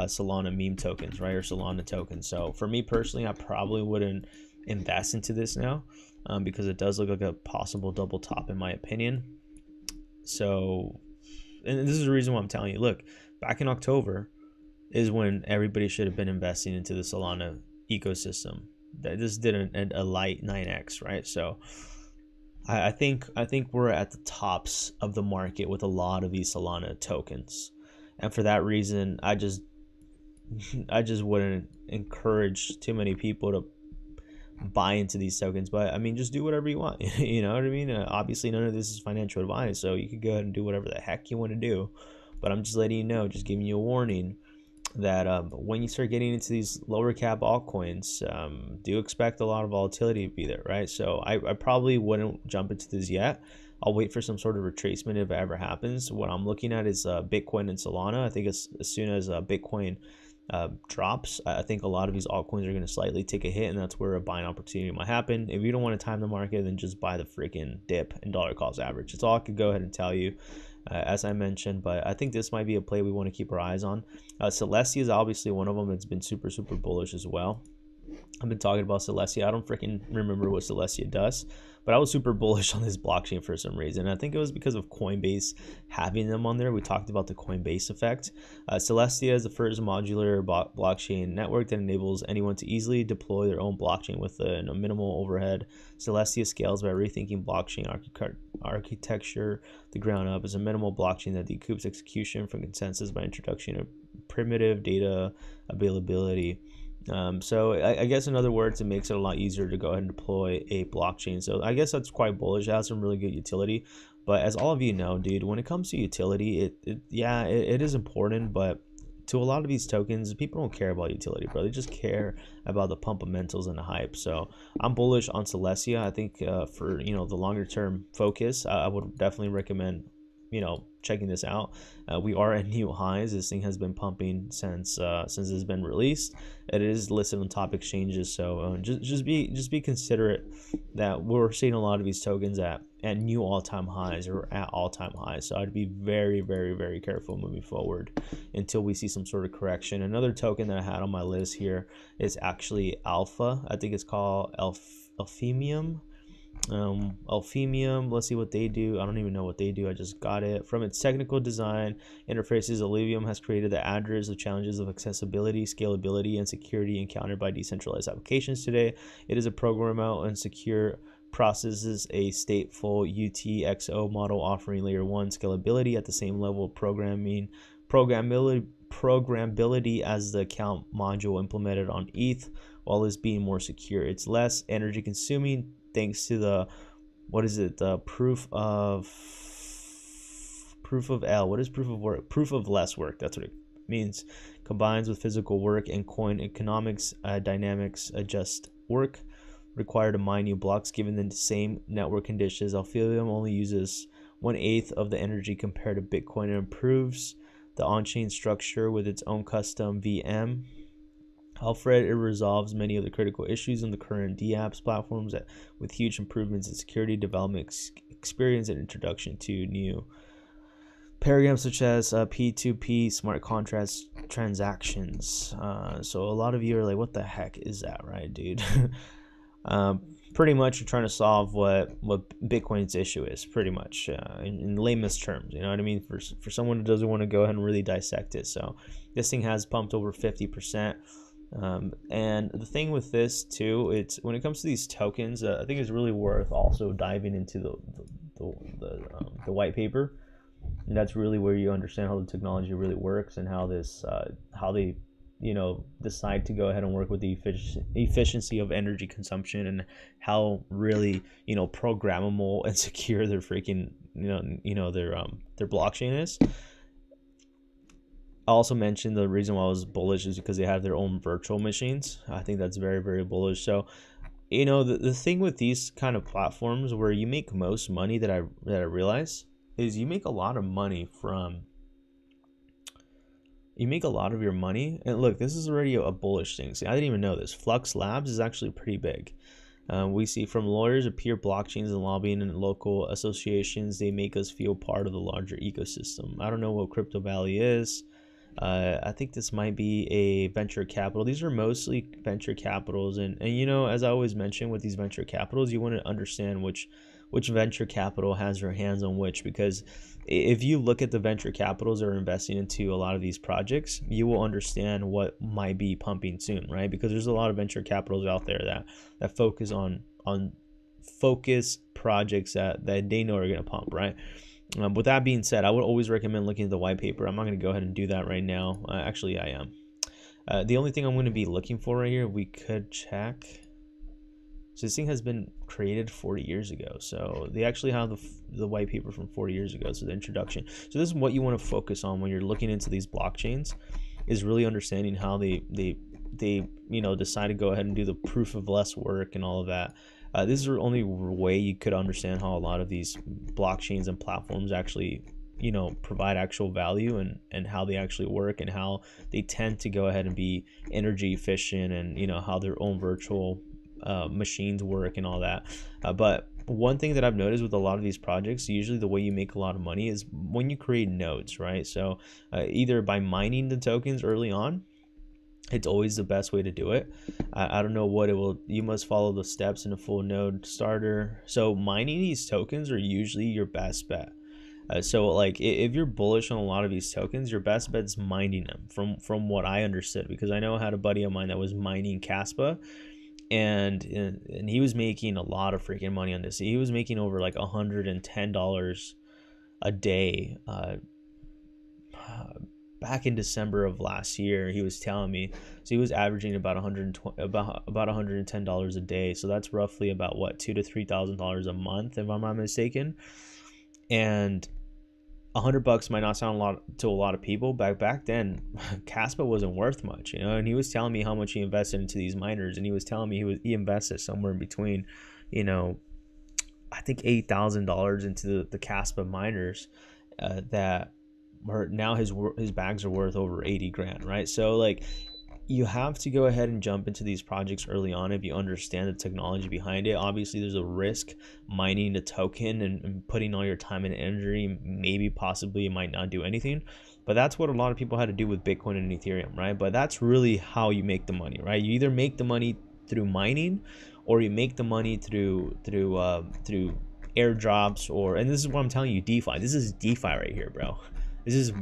Solana meme tokens, right, or Solana tokens. So for me personally, I probably wouldn't invest into this now, because it does look like a possible double top in my opinion. So, and this is the reason why I'm telling you, look, back in October is when everybody should have been investing into the Solana ecosystem. This did a light 9x, right? So I think we're at the tops of the market with a lot of these Solana tokens, and for that reason, I just wouldn't encourage too many people to buy into these tokens. But I mean, just do whatever you want. You know what I mean? Obviously, none of this is financial advice, so you could go ahead and do whatever the heck you want to do. But I'm just letting you know, just giving you a warning, that when you start getting into these lower cap altcoins, do expect a lot of volatility to be there, right? So I probably wouldn't jump into this yet. I'll wait for some sort of retracement if it ever happens. What I'm looking at is Bitcoin and Solana. I think as soon as Bitcoin drops, I think a lot of these altcoins are going to slightly take a hit, and that's where a buying opportunity might happen. If you don't want to time the market, then just buy the freaking dip and dollar cost average. That's all I could go ahead and tell you, as I mentioned. But I think this might be a play we want to keep our eyes on. Celestia is obviously one of them. It's been super bullish as well. I've been talking about Celestia. I don't freaking remember what Celestia does, but I was super bullish on this blockchain for some reason. I think it was because of Coinbase having them on there. We talked about the Coinbase effect. Celestia is the first modular blockchain network that enables anyone to easily deploy their own blockchain with a minimal overhead. Celestia scales by rethinking blockchain architecture the ground up as a minimal blockchain that decoups execution from consensus by introduction of primitive data availability. So I guess in other words, it makes it a lot easier to go ahead and deploy a blockchain. So I guess that's quite bullish. It has some really good utility. But as all of you know, dude, when it comes to utility, it is important. But to a lot of these tokens, people don't care about utility, bro. They just care about the pumpamentals and the hype. So I'm bullish on Celestia. I think for the longer term focus, I would definitely recommend checking this out. We are at new highs. This thing has been pumping since it's been released. It is listed on top exchanges, so just be considerate that we're seeing a lot of these tokens at new all-time highs or at all-time highs. So I'd be very careful moving forward until we see some sort of correction. Another token that I had on my list here is actually Alpha. I think it's called Alphemium. Alphemium, let's see what they do. I don't even know what they do. I just got it. From its technical design interfaces, Alphemium has created the address of challenges of accessibility, scalability, and security encountered by decentralized applications today. It is a programmable and secure processes a stateful UTXO model offering layer 1 scalability at the same level of programmability as the account module implemented on ETH, while it's being more secure. It's less energy consuming thanks to the the proof of L. What is proof of work? Proof of less work. That's what it means. Combines with physical work and coin economics dynamics adjust work required to mine new blocks given the same network conditions. Alphemium only uses 1/8 of the energy compared to Bitcoin and improves the on-chain structure with its own custom VM. Alfred, it resolves many of the critical issues in the current dApps platforms with huge improvements in security, development experience, and introduction to new paradigms such as P2P, smart contracts, transactions. So a lot of you are like, what the heck is that, right, dude? Pretty much you're trying to solve what Bitcoin's issue is, pretty much in layman's terms, you know what I mean, for someone who doesn't want to go ahead and really dissect it. So this thing has pumped over 50%. And the thing with this too, it's when it comes to these tokens, I think it's really worth also diving into the white paper. And that's really where you understand how the technology really works and how this how they decide to go ahead and work with the efficiency of energy consumption, and how really programmable and secure their freaking their blockchain is. I also mentioned the reason why I was bullish is because they have their own virtual machines. I think that's very, very bullish. So the thing with these kind of platforms where you make most money that I realize is you make a lot of money from your money. And look, this is already a bullish thing. See, I didn't even know this. Flux Labs is actually pretty big. We see from lawyers, peer blockchains, and lobbying and local associations, they make us feel part of the larger ecosystem. I don't know what Crypto Valley is. I think this might be a venture capital. These are mostly venture capitals, and as I always mention with these venture capitals, you want to understand which venture capital has their hands on which, because if you look at the venture capitals that are investing into a lot of these projects, you will understand what might be pumping soon, right? Because there's a lot of venture capitals out there that focus on focus projects that they know are going to pump, right? With that being said, I would always recommend looking at the white paper. I'm not going to go ahead and do that right now. Actually, I am. The only thing I'm going to be looking for right here, we could check. So this thing has been created 40 years ago. So they actually have the white paper from 40 years ago. So the introduction. So this is what you want to focus on when you're looking into these blockchains, is really understanding how they decide to go ahead and do the proof of less work and all of that. This is the only way you could understand how a lot of these blockchains and platforms actually, provide actual value, and how they actually work, and how they tend to go ahead and be energy efficient, and how their own virtual machines work and all that. But one thing that I've noticed with a lot of these projects, usually the way you make a lot of money is when you create nodes, right? So either by mining the tokens early on. It's always the best way to do it. I don't know what it will. You must follow the steps in a full node starter. So mining these tokens are usually your best bet. So like if you're bullish on a lot of these tokens, your best bet is mining them. From what I understood, because I know I had a buddy of mine that was mining KASTA, and he was making a lot of freaking money on this. He was making over like $110 a day. Back in December of last year, he was telling me, so he was averaging about $110 a day. So that's roughly about what, $2,000 to $3,000 a month, if I'm not mistaken. And $100 might not sound a lot to a lot of people. Back then, KASTA wasn't worth much, And he was telling me how much he invested into these miners, and he was telling me he invested somewhere in between, I think $8,000 into the KASTA miners that. Now his bags are worth over 80 grand, right? So like you have to go ahead and jump into these projects early on if you understand the technology behind it. Obviously there's a risk mining the token and putting all your time and energy. Maybe possibly you might not do anything, but that's what a lot of people had to do with Bitcoin and Ethereum, right? But that's really how you make the money, right? You either make the money through mining, or you make the money through airdrops, or, and this is what I'm telling you, DeFi. This is DeFi right here, bro. This is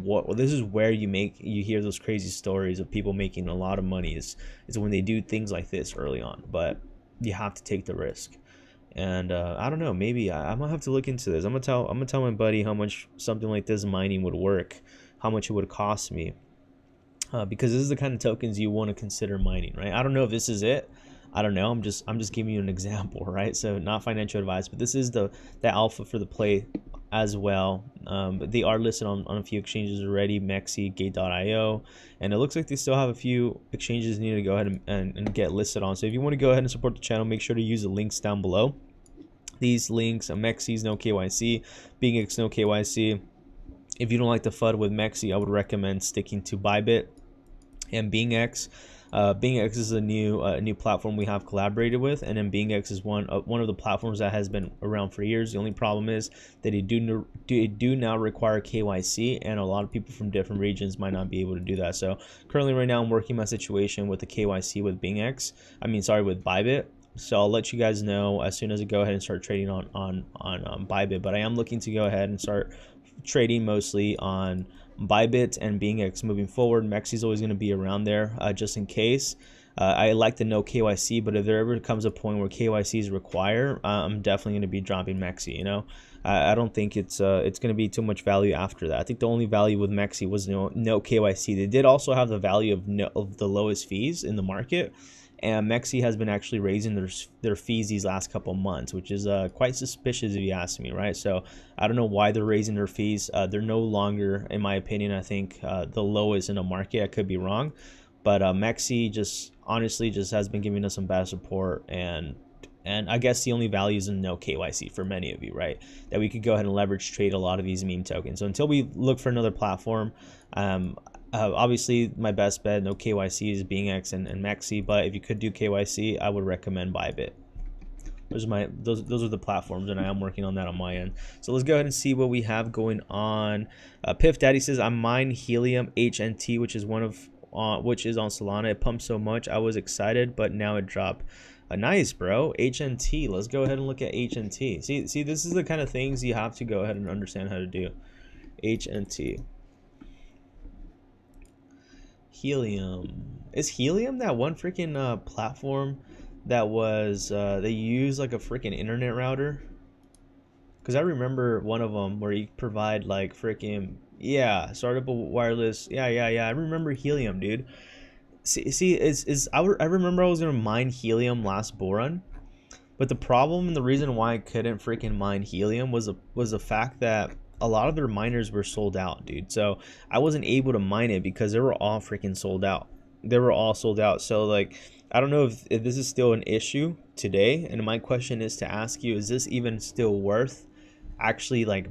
where you hear those crazy stories of people making a lot of money is when they do things like this early on. But you have to take the risk. And I don't know, maybe I'm gonna have to look into this. I'm gonna tell my buddy how much something like this mining would work, how much it would cost me, because this is the kind of tokens you want to consider mining, right? I don't know if this is it. I don't know. I'm just giving you an example, right? So not financial advice, but this is the alpha for the play as well. But they are listed on a few exchanges already, MEXC, Gate.io, and it looks like they still have a few exchanges you need to go ahead and get listed on. So if you want to go ahead and support the channel, make sure to use the links down below. These links, MEXC's no KYC, BingX no KYC. If you don't like the FUD with MEXC, I would recommend sticking to Bybit and BingX. BingX is a new platform we have collaborated with, and then BingX is one of the platforms that has been around for years. The only problem is that it do now require KYC, and a lot of people from different regions might not be able to do that. So currently, right now, I'm working my situation with the KYC with BingX. With Bybit. So I'll let you guys know as soon as I go ahead and start trading on Bybit. But I am looking to go ahead and start trading mostly on Bybit and BingX moving forward. MEXC is always going to be around there just in case. I like to know KYC, but if there ever comes a point where KYC is required, I'm definitely going to be dropping MEXC. You know, I don't think it's going to be too much value after that. I think the only value with MEXC was no KYC. They did also have the value of the lowest fees in the market. And MEXC has been actually raising their fees these last couple months, which is quite suspicious if you ask me, right? So I don't know why they're raising their fees. They're no longer, in my opinion, I think the lowest in the market. I could be wrong, but MEXC just honestly has been giving us some bad support, and I guess the only value is in no KYC for many of you, right? That we could go ahead and leverage trade a lot of these meme tokens. So until we look for another platform, obviously my best bet, no KYC, is BingX and MEXC, but if you could do KYC, I would recommend Bybit. Those are the platforms, and I am working on that on my end. So let's go ahead and see what we have going on. Piff Daddy says, I mine helium HNT, which is on Solana. It pumped so much I was excited, but now it dropped. Nice, bro. HNT. Let's go ahead and look at HNT. See, this is the kind of things you have to go ahead and understand how to do. HNT. Helium. Is Helium that one freaking platform that was they use like a freaking internet router? Because I remember one of them where you provide like freaking, yeah, startup wireless. Yeah. I remember Helium, dude. I remember I was gonna mine Helium last bull run, but the problem and the reason why I couldn't freaking mine Helium was the fact that a lot of their miners were sold out, dude. So I wasn't able to mine it because they were all freaking sold out. They were all sold out. So like, I don't know if this is still an issue today. And my question is to ask you, is this even still worth actually like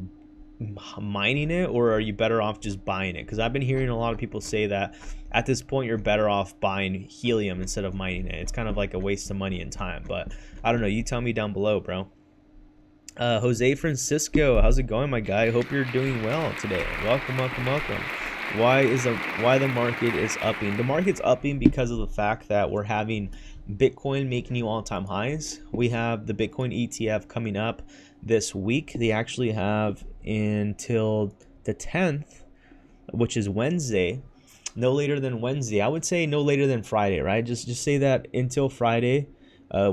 mining it, or are you better off just buying it? Because I've been hearing a lot of people say that at this point you're better off buying Helium instead of mining it. It's kind of like a waste of money and time. But I don't know. You tell me down below, bro. Jose Francisco, how's it going, my guy? Hope you're doing well today. Welcome. Why the market is upping? The market's upping because of the fact that we're having Bitcoin making new all-time highs. We have the Bitcoin ETF coming up this week. They actually have until the 10th, which is Wednesday. No later than Wednesday. I would say no later than Friday, right? Just say that until Friday.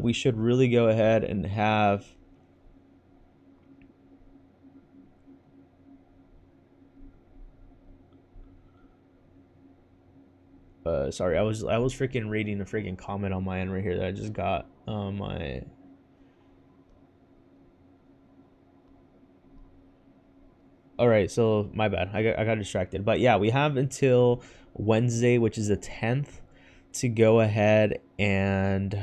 We should really go ahead and have sorry, I was freaking reading a freaking comment on my end right here that I just got on my. All right, so my bad. I got distracted. But yeah, we have until Wednesday, which is the 10th, to go ahead and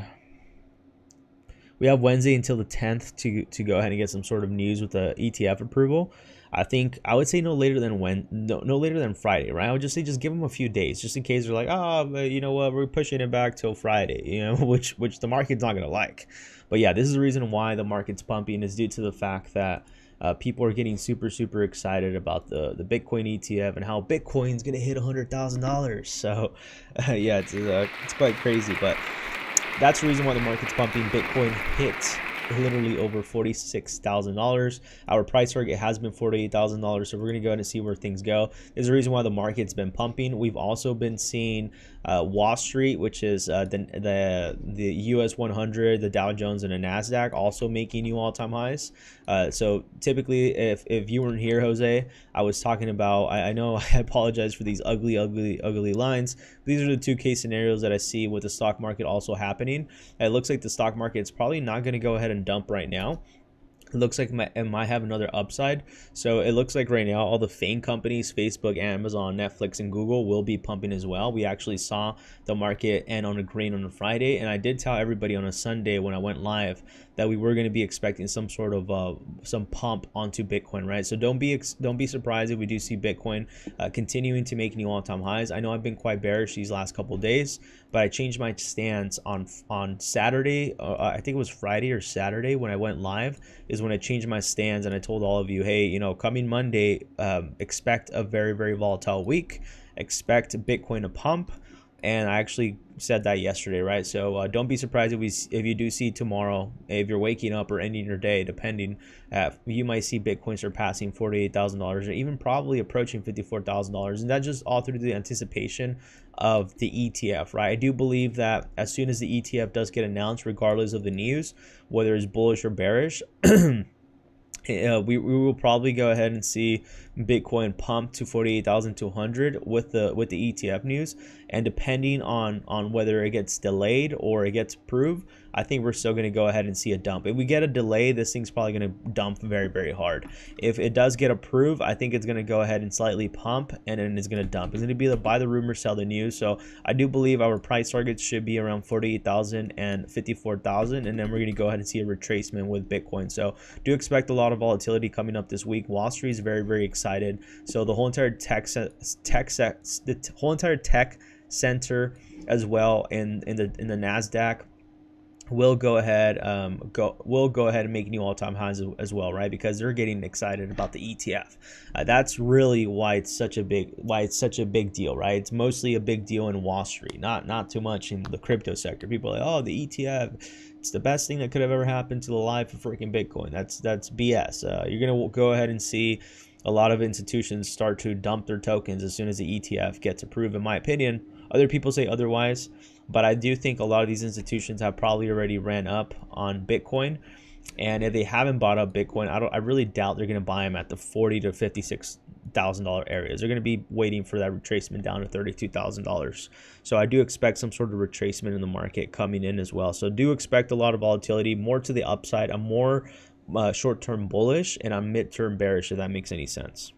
we have Wednesday until the 10th to go ahead and get some sort of news with the ETF approval. I would say no later than Friday, right? I would just say just give them a few days, just in case they're like, oh, but you know what, we're pushing it back till Friday, you know, which the market's not gonna like. But yeah, this is the reason why the market's pumping, is due to the fact that people are getting super excited about the Bitcoin ETF and how Bitcoin's gonna hit $100,000. So yeah, it's quite crazy. But That's the reason why the market's pumping. Bitcoin hit literally over $46,000. Our price target has been $48,000, so we're going to go ahead and see where things go. There's a reason why the market's been pumping. We've also been seeing Wall Street, which is the US 100, the Dow Jones, and the NASDAQ also making new all-time highs. So typically, if you weren't here, Jose, I was talking about, I know I apologize for these ugly lines. These are the two case scenarios that I see with the stock market also happening. It looks like the stock market is probably not going to go ahead and dump right now. It looks like it might have another upside. So it looks like right now all the FANG companies, Facebook, Amazon, Netflix, and Google will be pumping as well. We actually saw the market end on a green on a Friday, and I did tell everybody on a Sunday when I went live that we were going to be expecting some sort of some pump onto Bitcoin, right? So don't be surprised if we do see Bitcoin continuing to make new all-time highs. I know I've been quite bearish these last couple of days, but I changed my stance on Saturday. I think it was Friday or Saturday when I went live is when I changed my stance, and I told all of you, hey, you know, coming Monday, expect a very volatile week, expect Bitcoin to pump. And I actually said that yesterday, right? So don't be surprised if you do see tomorrow, if you're waking up or ending your day, depending, you might see Bitcoin surpassing $48,000 or even probably approaching $54,000, and that's just all through the anticipation of the ETF, right? I do believe that as soon as the ETF does get announced, regardless of the news, whether it's bullish or bearish, we will probably go ahead and see Bitcoin pump to 48,200 with the ETF news, and depending on whether it gets delayed or it gets approved, I think we're still going to go ahead and see a dump. If we get a delay, this thing's probably going to dump very hard. If it does get approved, I think it's going to go ahead and slightly pump, and then it's going to dump. It's going to be the buy the rumor, sell the news. So I do believe our price targets should be around 48,000 and 54,000, and then we're going to go ahead and see a retracement with Bitcoin. So do expect a lot of volatility coming up this week. Wall Street is very excited. So the whole entire tech center as well in the NASDAQ will go ahead and make new all-time highs as well, right? Because they're getting excited about the ETF. That's really why it's such a big deal, right? It's mostly a big deal in Wall Street, not too much in the crypto sector. People are like, oh, the ETF, it's the best thing that could have ever happened to the life of freaking Bitcoin. That's BS. You're gonna go ahead and see a lot of institutions start to dump their tokens as soon as the ETF gets approved, in my opinion. Other people say otherwise, but I do think a lot of these institutions have probably already ran up on Bitcoin, and if they haven't bought up Bitcoin, I really doubt they're going to buy them at the $40,000 to $56,000 areas. They're going to be waiting for that retracement down to $32,000. So I do expect some sort of retracement in the market coming in as well. So do expect a lot of volatility, more to the upside. I'm more short-term bullish, and I'm mid-term bearish, if that makes any sense.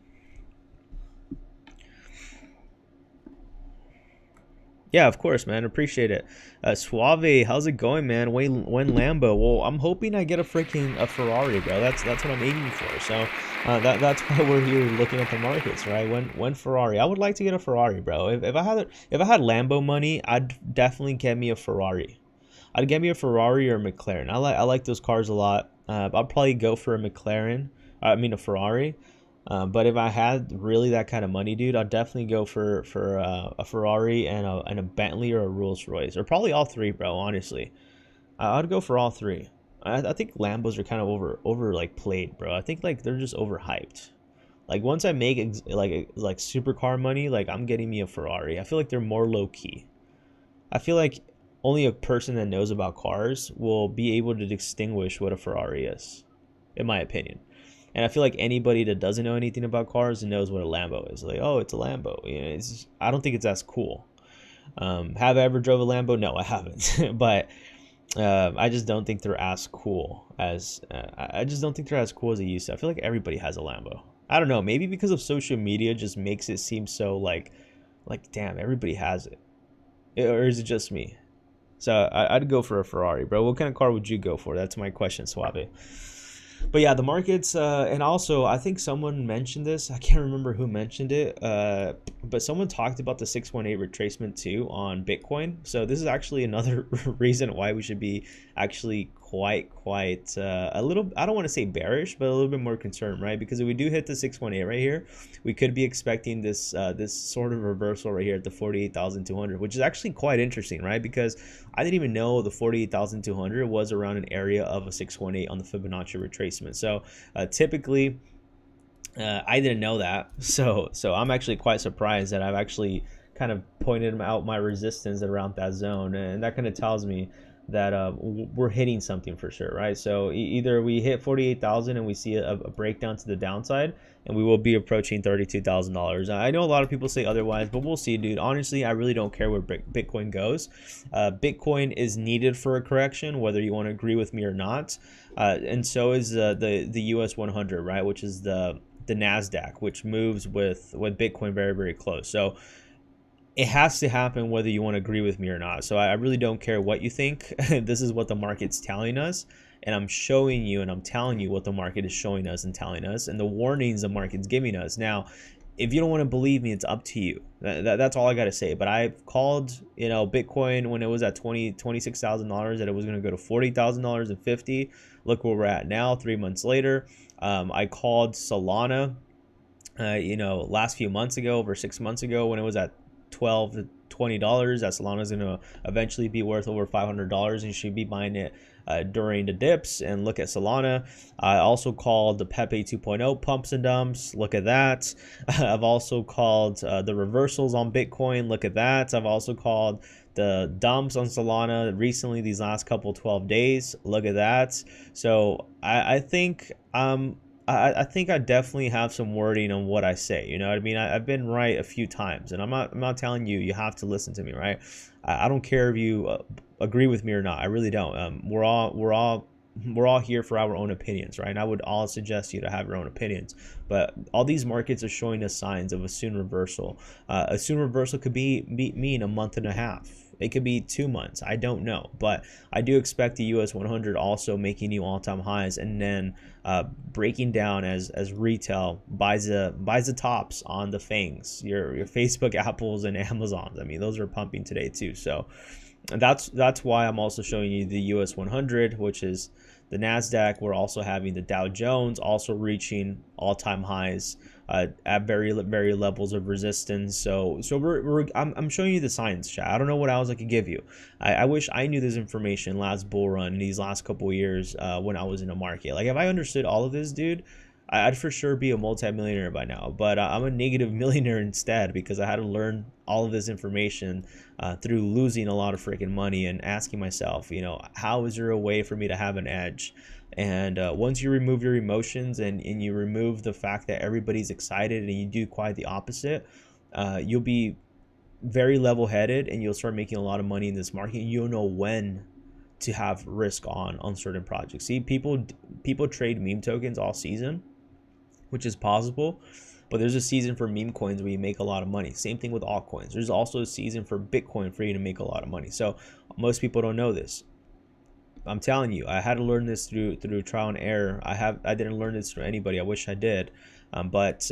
Yeah, of course, man. Appreciate it. Suave, how's it going, man? When Lambo? Well, I'm hoping I get a Ferrari, bro. That's what I'm aiming for. So that's why we're here looking at the markets, right? When Ferrari, I would like to get a Ferrari, bro. If I had Lambo money, I'd definitely get me a Ferrari. I'd get me a Ferrari or a McLaren. I like those cars a lot. I'll probably go for a McLaren. A Ferrari. But if I had really that kind of money, dude, I'd definitely go for a Ferrari and a Bentley or a Rolls Royce, or probably all three, bro. Honestly, I'd go for all three. I think Lambos are kind of over like played, bro. I think like they're just overhyped. Like once I make like supercar money, like I'm getting me a Ferrari. I feel like they're more low key. I feel like only a person that knows about cars will be able to distinguish what a Ferrari is, in my opinion. And I feel like anybody that doesn't know anything about cars and knows what a Lambo is, like, oh, it's a Lambo. You know, I don't think it's as cool. Have I ever drove a Lambo? No, I haven't. But I just don't think they're as cool as I just don't think they're as cool as they used to. I feel like everybody has a Lambo. I don't know. Maybe because of social media, just makes it seem so like damn, everybody has it. Or is it just me? So I'd go for a Ferrari, bro. What kind of car would you go for? That's my question, Suave. But yeah, the markets, and also I think someone mentioned this. I can't remember who mentioned it, but someone talked about the 618 retracement too on Bitcoin. So this is actually another reason why we should be actually quite a little, I don't want to say bearish, but a little bit more concerned, right? Because if we do hit the 618 right here, we could be expecting this this sort of reversal right here at the 48,200, which is actually quite interesting, right? Because I didn't even know the 48,200 was around an area of a 618 on the Fibonacci retracement. So typically I didn't know that, so I'm actually quite surprised that I've actually kind of pointed out my resistance around that zone, and that kind of tells me that we're hitting something for sure, right? So either we hit 48,000 and we see a breakdown to the downside, and we will be approaching $32,000. I know a lot of people say otherwise, but we'll see, dude. Honestly, I really don't care where Bitcoin goes. Bitcoin is needed for a correction, whether you want to agree with me or not, and so is the US 100, right, which is the NASDAQ, which moves with Bitcoin very, very close. So it has to happen whether you want to agree with me or not. So I really don't care what you think. This is what the market's telling us, and I'm showing you and I'm telling you what the market is showing us and telling us, and the warnings the market's giving us. Now, if you don't want to believe me, it's up to you. That's all I got to say. But I've called, you know, Bitcoin when it was at $26,000 that it was going to go to $40,000 and 50. Look where we're at now, 3 months later. I called Solana, you know, last few months ago, over 6 months ago, when it was at $12 to $20, that Solana is going to eventually be worth over $500, and you should be buying it during the dips. And look at Solana. I also called the Pepe 2.0 pumps and dumps. Look at that. I've also called the reversals on Bitcoin. Look at that. I've also called the dumps on Solana recently, these last couple 12 days. Look at that. So I think I think I definitely have some wording on what I say. You know what I mean? I've been right a few times, and I'm not telling you you have to listen to me, right? I don't care if you agree with me or not. I really don't. We're all here for our own opinions, right? And I would all suggest you to have your own opinions. But all these markets are showing us signs of a soon reversal. A soon reversal could mean a month and a half. It could be 2 months. I don't know, but I do expect the US 100 also making new all-time highs, and then breaking down as retail buys the tops on the FANGs, your Facebook, Apples, and Amazons. I mean, those are pumping today too. So that's why I'm also showing you the US 100, which is the NASDAQ. We're also having the Dow Jones also reaching all-time highs at very levels of resistance. So I'm showing you the signs, chat. I don't know what else I could give you. I wish I knew this information last bull run, these last couple of years when I was in the market. Like, if I understood all of this, dude, I'd for sure be a multi-millionaire by now. But I'm a negative millionaire instead, because I had to learn all of this information through losing a lot of freaking money and asking myself, you know, how is there a way for me to have an edge? And once you remove your emotions and you remove the fact that everybody's excited and you do quite the opposite, you'll be very level-headed, and you'll start making a lot of money in this market. You'll know when to have risk on certain projects. See, people trade meme tokens all season, which is possible, but there's a season for meme coins where you make a lot of money. Same thing with altcoins. There's also a season for Bitcoin for you to make a lot of money. So most people don't know this. I'm telling you, I had to learn this through trial and error. I didn't learn this through anybody. I wish I did, but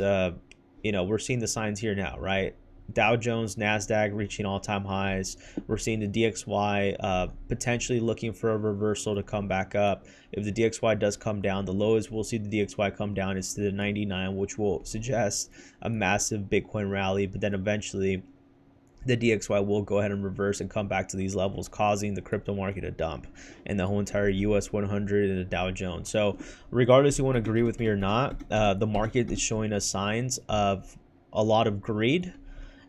you know, we're seeing the signs here now, right? Dow Jones, NASDAQ reaching all-time highs. We're seeing the DXY potentially looking for a reversal to come back up. If the DXY does come down, the lowest we'll see the DXY come down is to the 99, which will suggest a massive Bitcoin rally. But then eventually the DXY will go ahead and reverse and come back to these levels, causing the crypto market to dump and the whole entire US 100 and the Dow Jones. So regardless if you want to agree with me or not, the market is showing us signs of a lot of greed.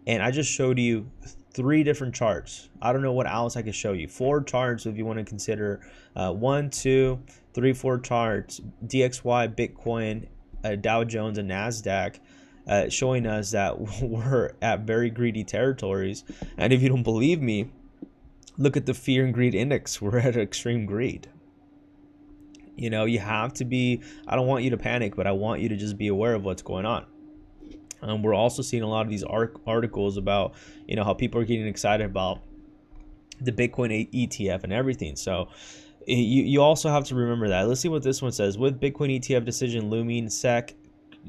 And I just showed you 3 different charts. I don't know what else I could show you. 4 charts if you want to consider 1, 2, 3, 4 charts, DXY, Bitcoin, Dow Jones, and NASDAQ, showing us that we're at very greedy territories. And if you don't believe me, look at the fear and greed index. We're at extreme greed. You know, you have to be, I don't want you to panic, but I want you to just be aware of what's going on. We're also seeing a lot of these articles about, you know, how people are getting excited about the Bitcoin ETF and everything. So you also have to remember that. Let's see what this one says. With Bitcoin ETF decision looming,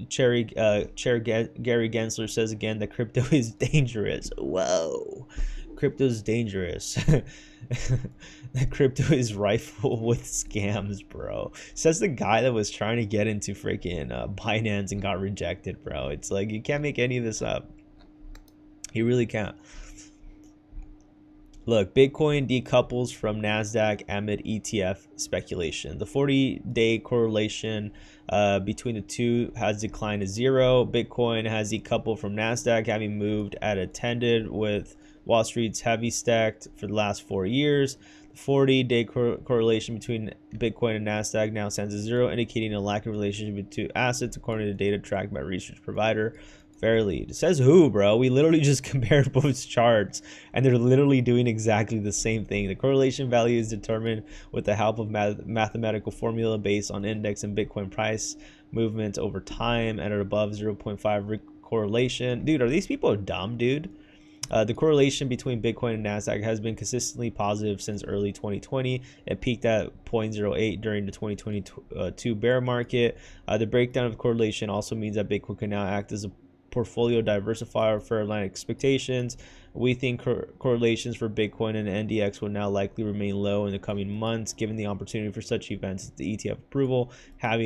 Chair Gary Gensler says again that crypto is dangerous. Whoa. Crypto's dangerous. Crypto is rife with scams, bro. Says the guy that was trying to get into freaking Binance and got rejected, bro. It's like, you can't make any of this up. You really can't. Look, Bitcoin decouples from NASDAQ amid ETF speculation. The 40-day correlation between the two has declined to 0. Bitcoin has decoupled from NASDAQ, having moved at a tended with Wall Street's heavy stacked for the last 4 years. The 40-day correlation between Bitcoin and NASDAQ now stands at 0, indicating a lack of relationship between assets, according to data tracked by research provider Fairlead. It says who, bro? We literally just compared both charts, and they're literally doing exactly the same thing. The correlation value is determined with the help of mathematical formula based on index and Bitcoin price movements over time at or above 0.5 correlation. Dude, are these people dumb, dude? The correlation between Bitcoin and NASDAQ has been consistently positive since early 2020. It peaked at 0.08 during the 2022 bear market. The breakdown of the correlation also means that Bitcoin can now act as a portfolio diversifier for align expectations. We think correlations for Bitcoin and NDX will now likely remain low in the coming months, given the opportunity for such events as the ETF approval. I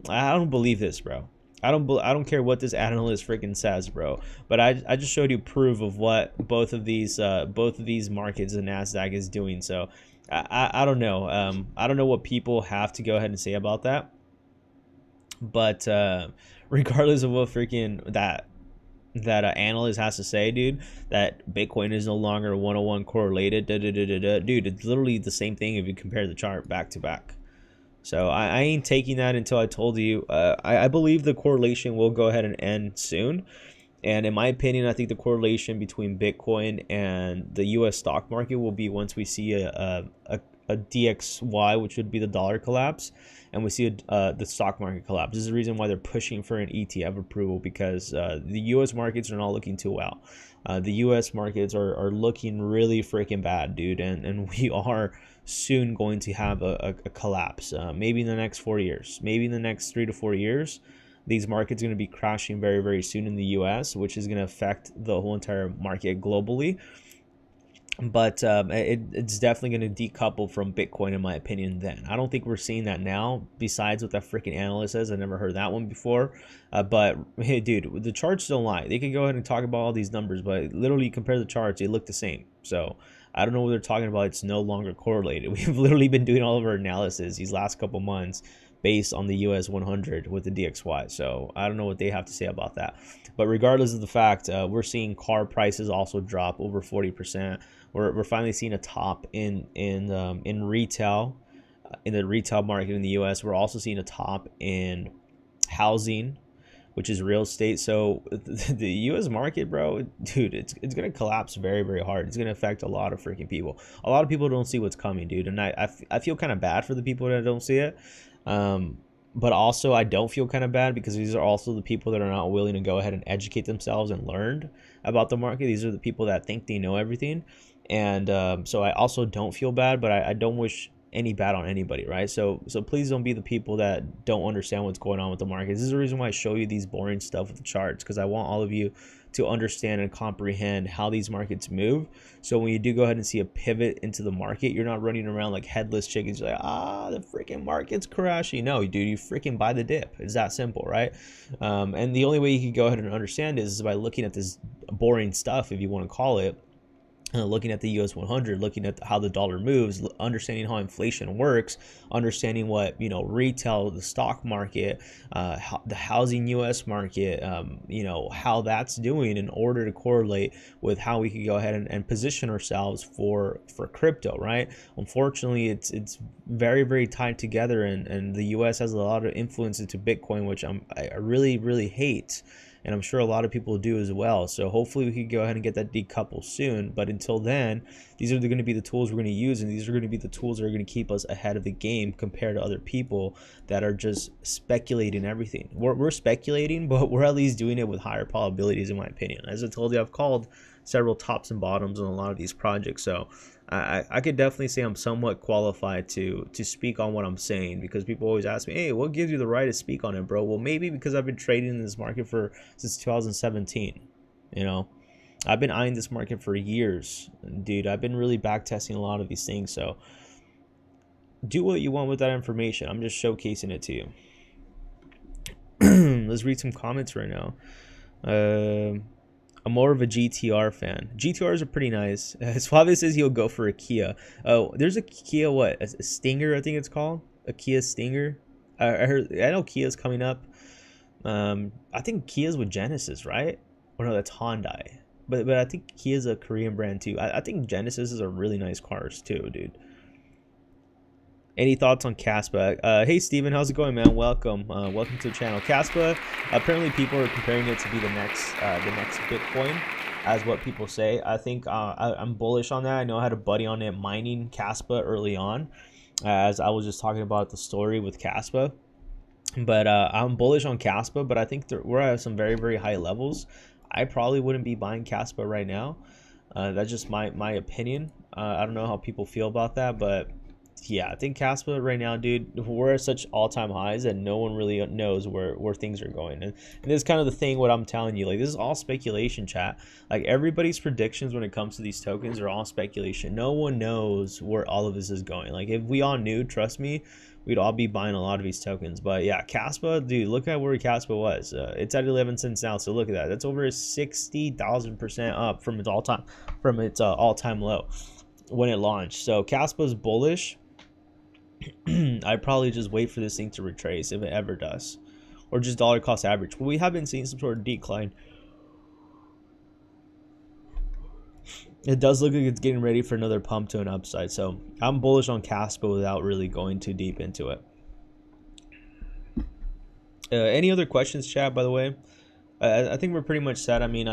don't believe this, bro. I don't care what this analyst freaking says, bro. But I just showed you proof of what both of these markets and NASDAQ is doing. So I don't know. I don't know what people have to go ahead and say about that. But regardless of what freaking that analyst has to say, dude, that Bitcoin is no longer 101 correlated, dude, it's literally the same thing if you compare the chart back to back. So I ain't taking that until I told you. I believe the correlation will go ahead and end soon. And in my opinion, I think the correlation between Bitcoin and the US stock market will be once we see a DXY, which would be the dollar collapse, and we see the stock market collapse. This is the reason why they're pushing for an ETF approval, because the US markets are not looking too well. The US markets are looking really freaking bad, dude, and we are soon going to have a collapse. Maybe in the next 4 years, maybe in the next 3 to 4 years, these markets are going to be crashing very, very soon in the US, which is going to affect the whole entire market globally. But it's definitely going to decouple from Bitcoin, in my opinion. Then I don't think we're seeing that now, besides what that freaking analyst says. I never heard that one before. But hey, dude, the charts don't lie. They can go ahead and talk about all these numbers, but literally compare the charts, they look the same. So I don't know what they're talking about. It's no longer correlated. We've literally been doing all of our analysis these last couple months based on the US 100 with the DXY. So I don't know what they have to say about that. But regardless of the fact, we're seeing car prices also drop over 40%. We're finally seeing a top in retail, in the retail market in the US. We're also seeing a top in housing, which is real estate. So the US market, bro, dude, it's going to collapse very, very hard. It's going to affect a lot of freaking people. A lot of people don't see what's coming, dude. And I feel kind of bad for the people that don't see it. But also I don't feel kind of bad, because these are also the people that are not willing to go ahead and educate themselves and learn about the market. These are the people that think they know everything. And so I also don't feel bad, but I don't wish any bad on anybody, right? So please don't be the people that don't understand what's going on with the markets. This is the reason why I show you these boring stuff with the charts, because I want all of you to understand and comprehend how these markets move. So when you do go ahead and see a pivot into the market, you're not running around like headless chickens. You're like, the freaking market's crashing. No, dude, you freaking buy the dip. It's that simple, right? And the only way you can go ahead and understand is by looking at this boring stuff, if you want to call it. Looking at the US 100, looking at how the dollar moves, understanding how inflation works, understanding what, retail, the stock market, the housing US market, how that's doing, in order to correlate with how we could go ahead and position ourselves for crypto, right? Unfortunately, it's very, very tied together, and the US has a lot of influence into Bitcoin, which I really, really hate. And I'm sure a lot of people do as well. So hopefully we can go ahead and get that decoupled soon. But until then, these are going to be the tools we're going to use. And these are going to be the tools that are going to keep us ahead of the game compared to other people that are just speculating everything. We're speculating, but we're at least doing it with higher probabilities, in my opinion. As I told you, I've called several tops and bottoms on a lot of these projects. So I could definitely say I'm somewhat qualified to speak on what I'm saying, because people always ask me, hey, what gives you the right to speak on it, bro? Well, maybe because I've been trading in this market since 2017, I've been eyeing this market for years, dude. I've been really back testing a lot of these things. So do what you want with that information. I'm just showcasing it to you. Let's read some comments right now. I'm more of a GTR fan. GTRs are pretty nice. Suave says he'll go for a Kia. Oh, there's a Kia, what? A Stinger, I think it's called. A Kia Stinger. I know Kia's coming up. I think Kia's with Genesis, right? Or no, that's Hyundai. But I think Kia's a Korean brand too. I think Genesis are really nice cars too, dude. Any thoughts on KASTA? Hey Steven, how's it going, man? Welcome to the channel. KASTA, apparently people are comparing it to be the next Bitcoin, as what people say. I think I'm bullish on that. I know I had a buddy on it mining KASTA early on, as I was just talking about the story with KASTA. But I'm bullish on KASTA, but I think we're at some very, very high levels. I probably wouldn't be buying KASTA right now. That's just my opinion. I don't know how people feel about that, but yeah, I think KASTA right now, dude, we're at such all-time highs and no one really knows where things are going. And this is kind of the thing, what I'm telling you, like, this is all speculation, chat. Like, everybody's predictions when it comes to these tokens are all speculation. No one knows where all of this is going. Like, if we all knew, trust me, we'd all be buying a lot of these tokens. But yeah, KASTA, dude, look at where KASTA was. It's at 11 cents now, so look at that. That's over 60,000% up from its all-time low when it launched. So KASTA's bullish. I'd probably just wait for this thing to retrace if it ever does, or just dollar cost average. But we have been seeing some sort of decline. It does look like it's getting ready for another pump to an upside. So I'm bullish on KASTA without really going too deep into it. Any other questions, chat, by the way? I think we're pretty much set. I mean,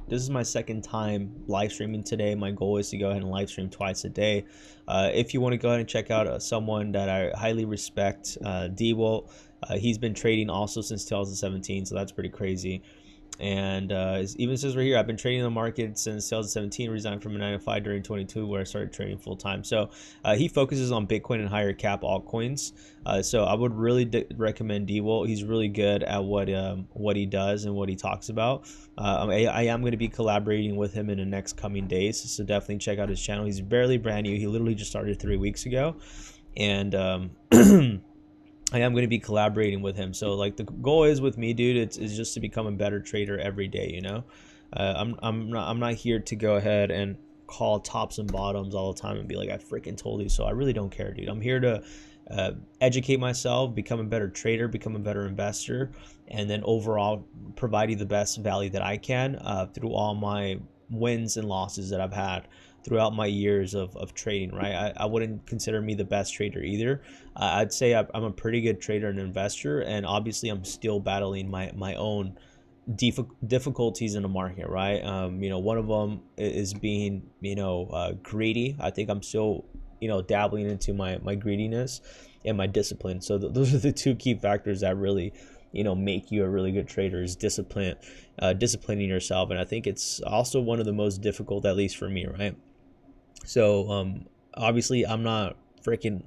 this is my second time live streaming today. My goal is to go ahead and live stream twice a day. If you want to go ahead and check out someone that I highly respect, D-Walt. He's been trading also since 2017, so that's pretty crazy. And even says right here, I've been trading the market since 2017, resigned from a 9-to-5 during 22 where I started trading full time. So he focuses on Bitcoin and higher cap altcoins. So I would really recommend D-Walt. He's really good at what he does and what he talks about. I am going to be collaborating with him in the next coming days, so definitely check out his channel. He's barely brand new. He literally just started 3 weeks ago, and I am going to be collaborating with him. So like the goal is with me, dude, is just to become a better trader every day, you know. I'm not here to go ahead and call tops and bottoms all the time and be like, I freaking told you so. I really don't care, dude. I'm here to educate myself, become a better trader, become a better investor, and then overall provide you the best value that I can through all my wins and losses that I've had throughout my years of trading, right? I wouldn't consider me the best trader either. I'd say I'm a pretty good trader and investor, and obviously I'm still battling my own difficulties in the market, right? You know, one of them is being, greedy. I think I'm still, dabbling into my greediness and my discipline. So those are the two key factors that really, make you a really good trader, is discipline, disciplining yourself. And I think it's also one of the most difficult, at least for me, right? So obviously I'm not freaking,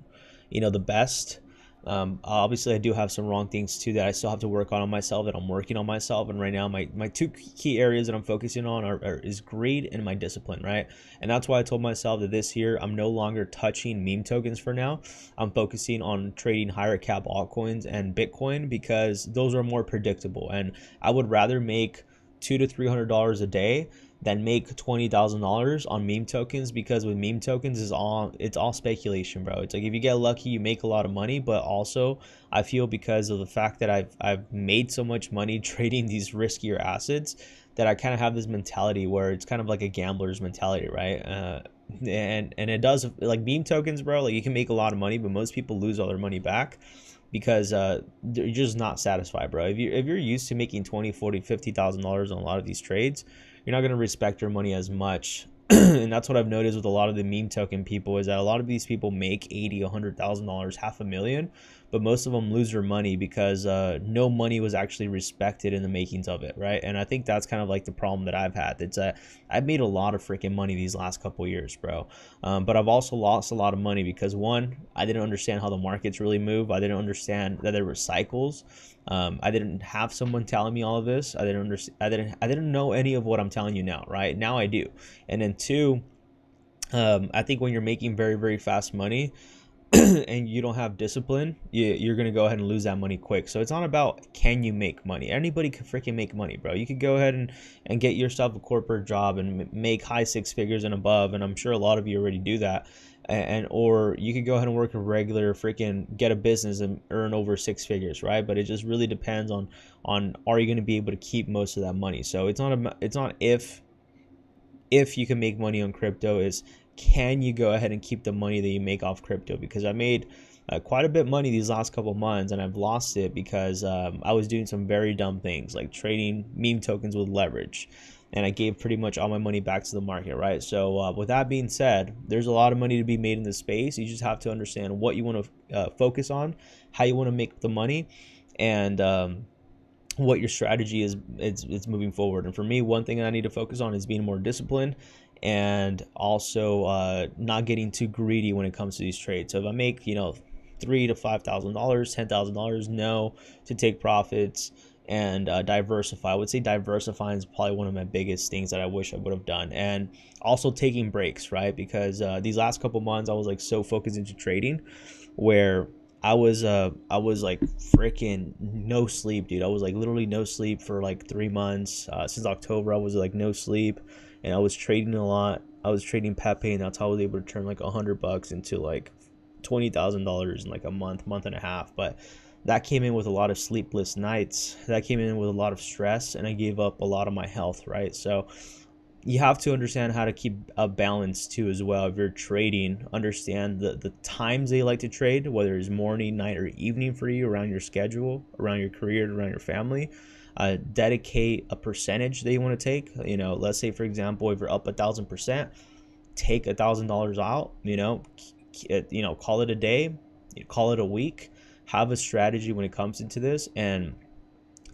the best. Obviously I do have some wrong things too that I still have to work on myself, that I'm working on myself. And right now my two key areas that I'm focusing on is greed and my discipline, right? And that's why I told myself that this year I'm no longer touching meme tokens for now. I'm focusing on trading higher cap altcoins and Bitcoin, because those are more predictable, and I would rather make $200 to $300 a day than make $20,000 on meme tokens, because with meme tokens it's all speculation, bro. It's like if you get lucky you make a lot of money, but also I feel because of the fact that I've made so much money trading these riskier assets, that I kind of have this mentality where it's kind of like a gambler's mentality, right? And it does, like meme tokens, bro, like you can make a lot of money, but most people lose all their money back because you're just not satisfied, bro. If you're used to making $20,000, $40,000, $50,000 on a lot of these trades, you're not going to respect your money as much. And that's what I've noticed with a lot of the meme token people, is that a lot of these people make $80,000, $100,000, $500,000, but most of them lose their money because no money was actually respected in the makings of it, right? And I think that's kind of like the problem that I've had. It's I've made a lot of freaking money these last couple years, bro, but I've also lost a lot of money because, one, I didn't understand how the markets really move. I didn't understand that there were cycles. I didn't have someone telling me all of this. I didn't understand. I didn't know any of what I'm telling you now, right? Now I do. And then two, I think when you're making very, very fast money and you don't have discipline, you're going to go ahead and lose that money quick. So it's not about can you make money. Anybody can freaking make money, bro. You could go ahead and get yourself a corporate job and make high six figures and above. And I'm sure a lot of you already do that. Or you could go ahead and work a regular freaking get a business and earn over six figures, right? But it just really depends on are you going to be able to keep most of that money. So it's not if you can make money on crypto, is can you go ahead and keep the money that you make off crypto? Because I made quite a bit of money these last couple months, and I've lost it because I was doing some very dumb things like trading meme tokens with leverage, and I gave pretty much all my money back to the market, right? So with that being said, there's a lot of money to be made in this space. You just have to understand what you want to focus on, how you want to make the money, and what your strategy is. It's moving forward. And for me, one thing I need to focus on is being more disciplined, and also not getting too greedy when it comes to these trades. So if I make $3,000 to $5,000, $10,000, no to take profits and diversify. I would say diversifying is probably one of my biggest things that I wish I would have done. And also taking breaks, right? Because these last couple months I was like so focused into trading where I was like freaking no sleep, dude. I was like literally no sleep for like 3 months. Since October I was like no sleep, and I was trading a lot. I was trading Pepe, and that's how I was able to turn like $100 into like $20,000 in like a month and a half. But that came in with a lot of sleepless nights. That came in with a lot of stress, and I gave up a lot of my health, right? So you have to understand how to keep a balance too as well. If you're trading, understand the times that you like to trade, whether it's morning, night, or evening for you, around your schedule, around your career, around your family. Dedicate a percentage that you want to take. Let's say for example, if you're up 1,000%, take $1,000 out. Call it a day, call it a week. Have a strategy when it comes into this, and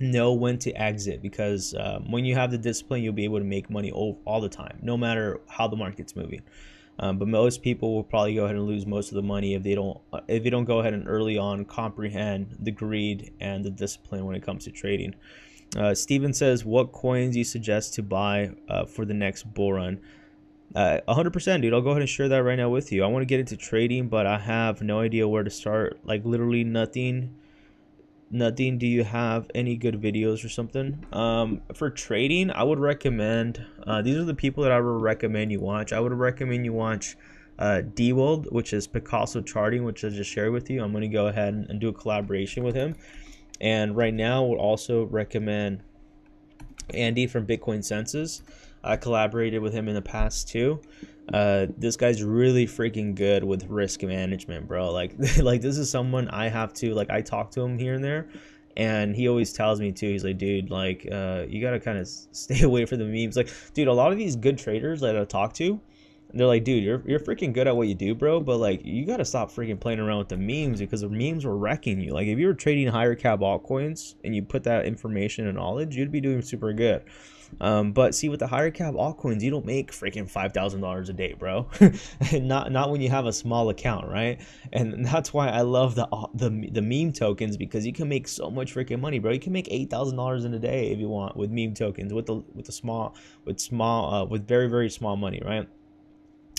know when to exit, because when you have the discipline, you'll be able to make money all the time, no matter how the market's moving. But most people will probably go ahead and lose most of the money if you don't go ahead and early on comprehend the greed and the discipline when it comes to trading. Steven says, what coins do you suggest to buy for the next bull run? 100%, dude. I'll go ahead and share that right now with you. I want to get into trading, but I have no idea where to start. Like literally nothing. Do you have any good videos or something? For trading, I would recommend, these are the people that I would recommend you watch. I would recommend you watch D-World, which is Picasso Charting, which I just shared with you. I'm going to go ahead and do a collaboration with him. And right now, I would also recommend Andy from Bitcoin Senses. I collaborated with him in the past too. This guy's really freaking good with risk management, bro. Like this is someone I have to, like, I talk to him here and there, and he always tells me too, he's like, dude, like you gotta kind of stay away from the memes. Like, dude, a lot of these good traders that I talk to, they're like, dude, you're freaking good at what you do, bro, but like you gotta stop freaking playing around with the memes, because the memes were wrecking you. Like if you were trading higher cap altcoins and you put that information and knowledge, you'd be doing super good. But see, with the higher cap altcoins, you don't make freaking $5,000 a day, bro. not when you have a small account, right? And that's why I love the meme tokens, because you can make so much freaking money, bro. You can make $8,000 in a day if you want with meme tokens, with very, very small money, right?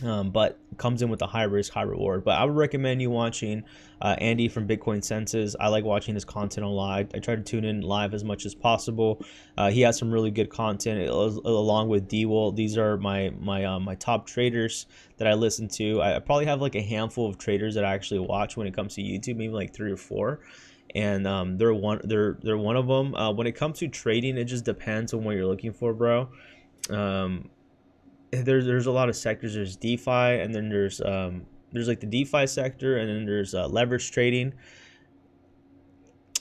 But comes in with a high risk, high reward. But I would recommend you watching Andy from Bitcoin Senses. I like watching his content a lot. I try to tune in live as much as possible. He has some really good content along with D-Wool. These are my top traders that I listen to. I probably have like a handful of traders that I actually watch when it comes to YouTube, maybe like 3 or 4. And they're one of them. When it comes to trading, it just depends on what you're looking for, bro. There's a lot of sectors. There's DeFi, and then there's like the DeFi sector, and then there's leverage trading.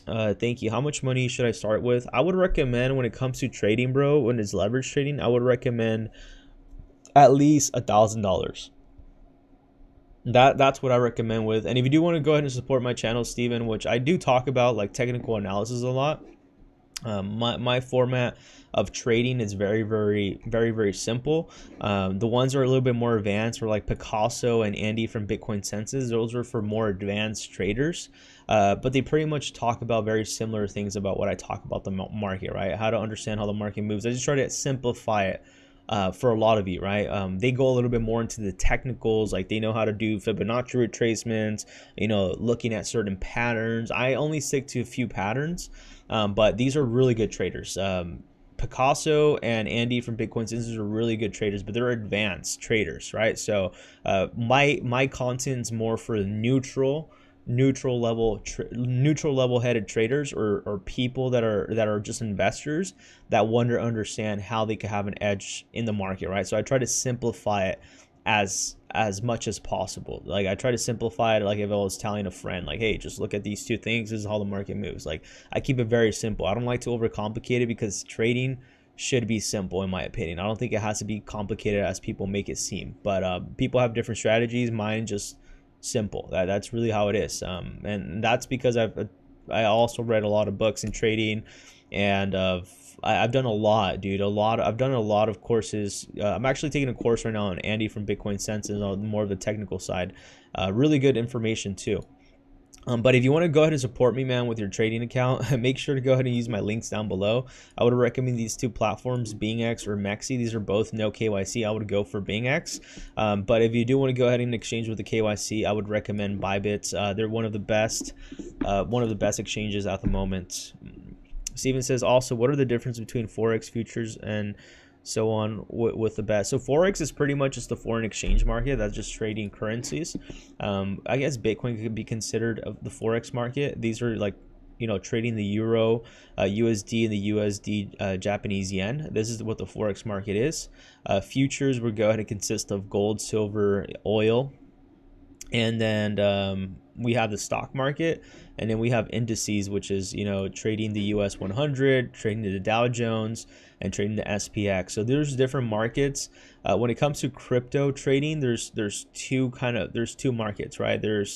Thank you. How much money should I start with? I would recommend, when it comes to trading, bro, when it's leverage trading, I would recommend at least $1,000. That's what I recommend with. And if you do want to go ahead and support my channel, Steven, which I do talk about like technical analysis a lot, my format of trading is very simple. The ones that are a little bit more advanced were like Picasso and Andy from Bitcoin Senses. Those are for more advanced traders, but they pretty much talk about very similar things about what I talk about the market, right? How to understand how the market moves. I just try to simplify it for a lot of you, right? They go a little bit more into the technicals, like they know how to do Fibonacci retracements, you know, looking at certain patterns. I only stick to a few patterns, but these are really good traders. Picasso and Andy from Bitcoin Senses are really good traders, but they're advanced traders, right? So my content's more for neutral level headed traders, or people that are just investors that want to understand how they could have an edge in the market, right? So I try to simplify it as much as possible. Like I try to simplify it like if I was telling a friend, like, hey, just look at these two things, this is how the market moves. Like I keep it very simple. I don't like to overcomplicate it, because trading should be simple in my opinion. I don't think it has to be complicated as people make it seem, but people have different strategies. Mine just simple. That's really how it is, and that's because I also read a lot of books in trading, and I've done a lot, dude. I've done a lot of courses. I'm actually taking a course right now on Andy from Bitcoin Senses on more of the technical side. Really good information too. But if you want to go ahead and support me, man, with your trading account, make sure to go ahead and use my links down below. I would recommend these two platforms, BingX or MEXC. These are both no KYC. I would go for BingX. But if you do want to go ahead and exchange with the KYC, I would recommend Bybit. They're one of the best exchanges at the moment. Steven says also, what are the difference between Forex futures and so on with the best? So Forex is pretty much just the foreign exchange market that's just trading currencies. I guess Bitcoin could be considered of the Forex market. These are like, you know, trading the euro, USD, and the USD Japanese yen. This is what the Forex market is. Futures would go ahead and consist of gold, silver, oil, and then we have the stock market, and then we have indices, which is, you know, trading the US 100, trading the Dow Jones, and trading the SPX. So there's different markets. When it comes to crypto trading, there's two markets, right? When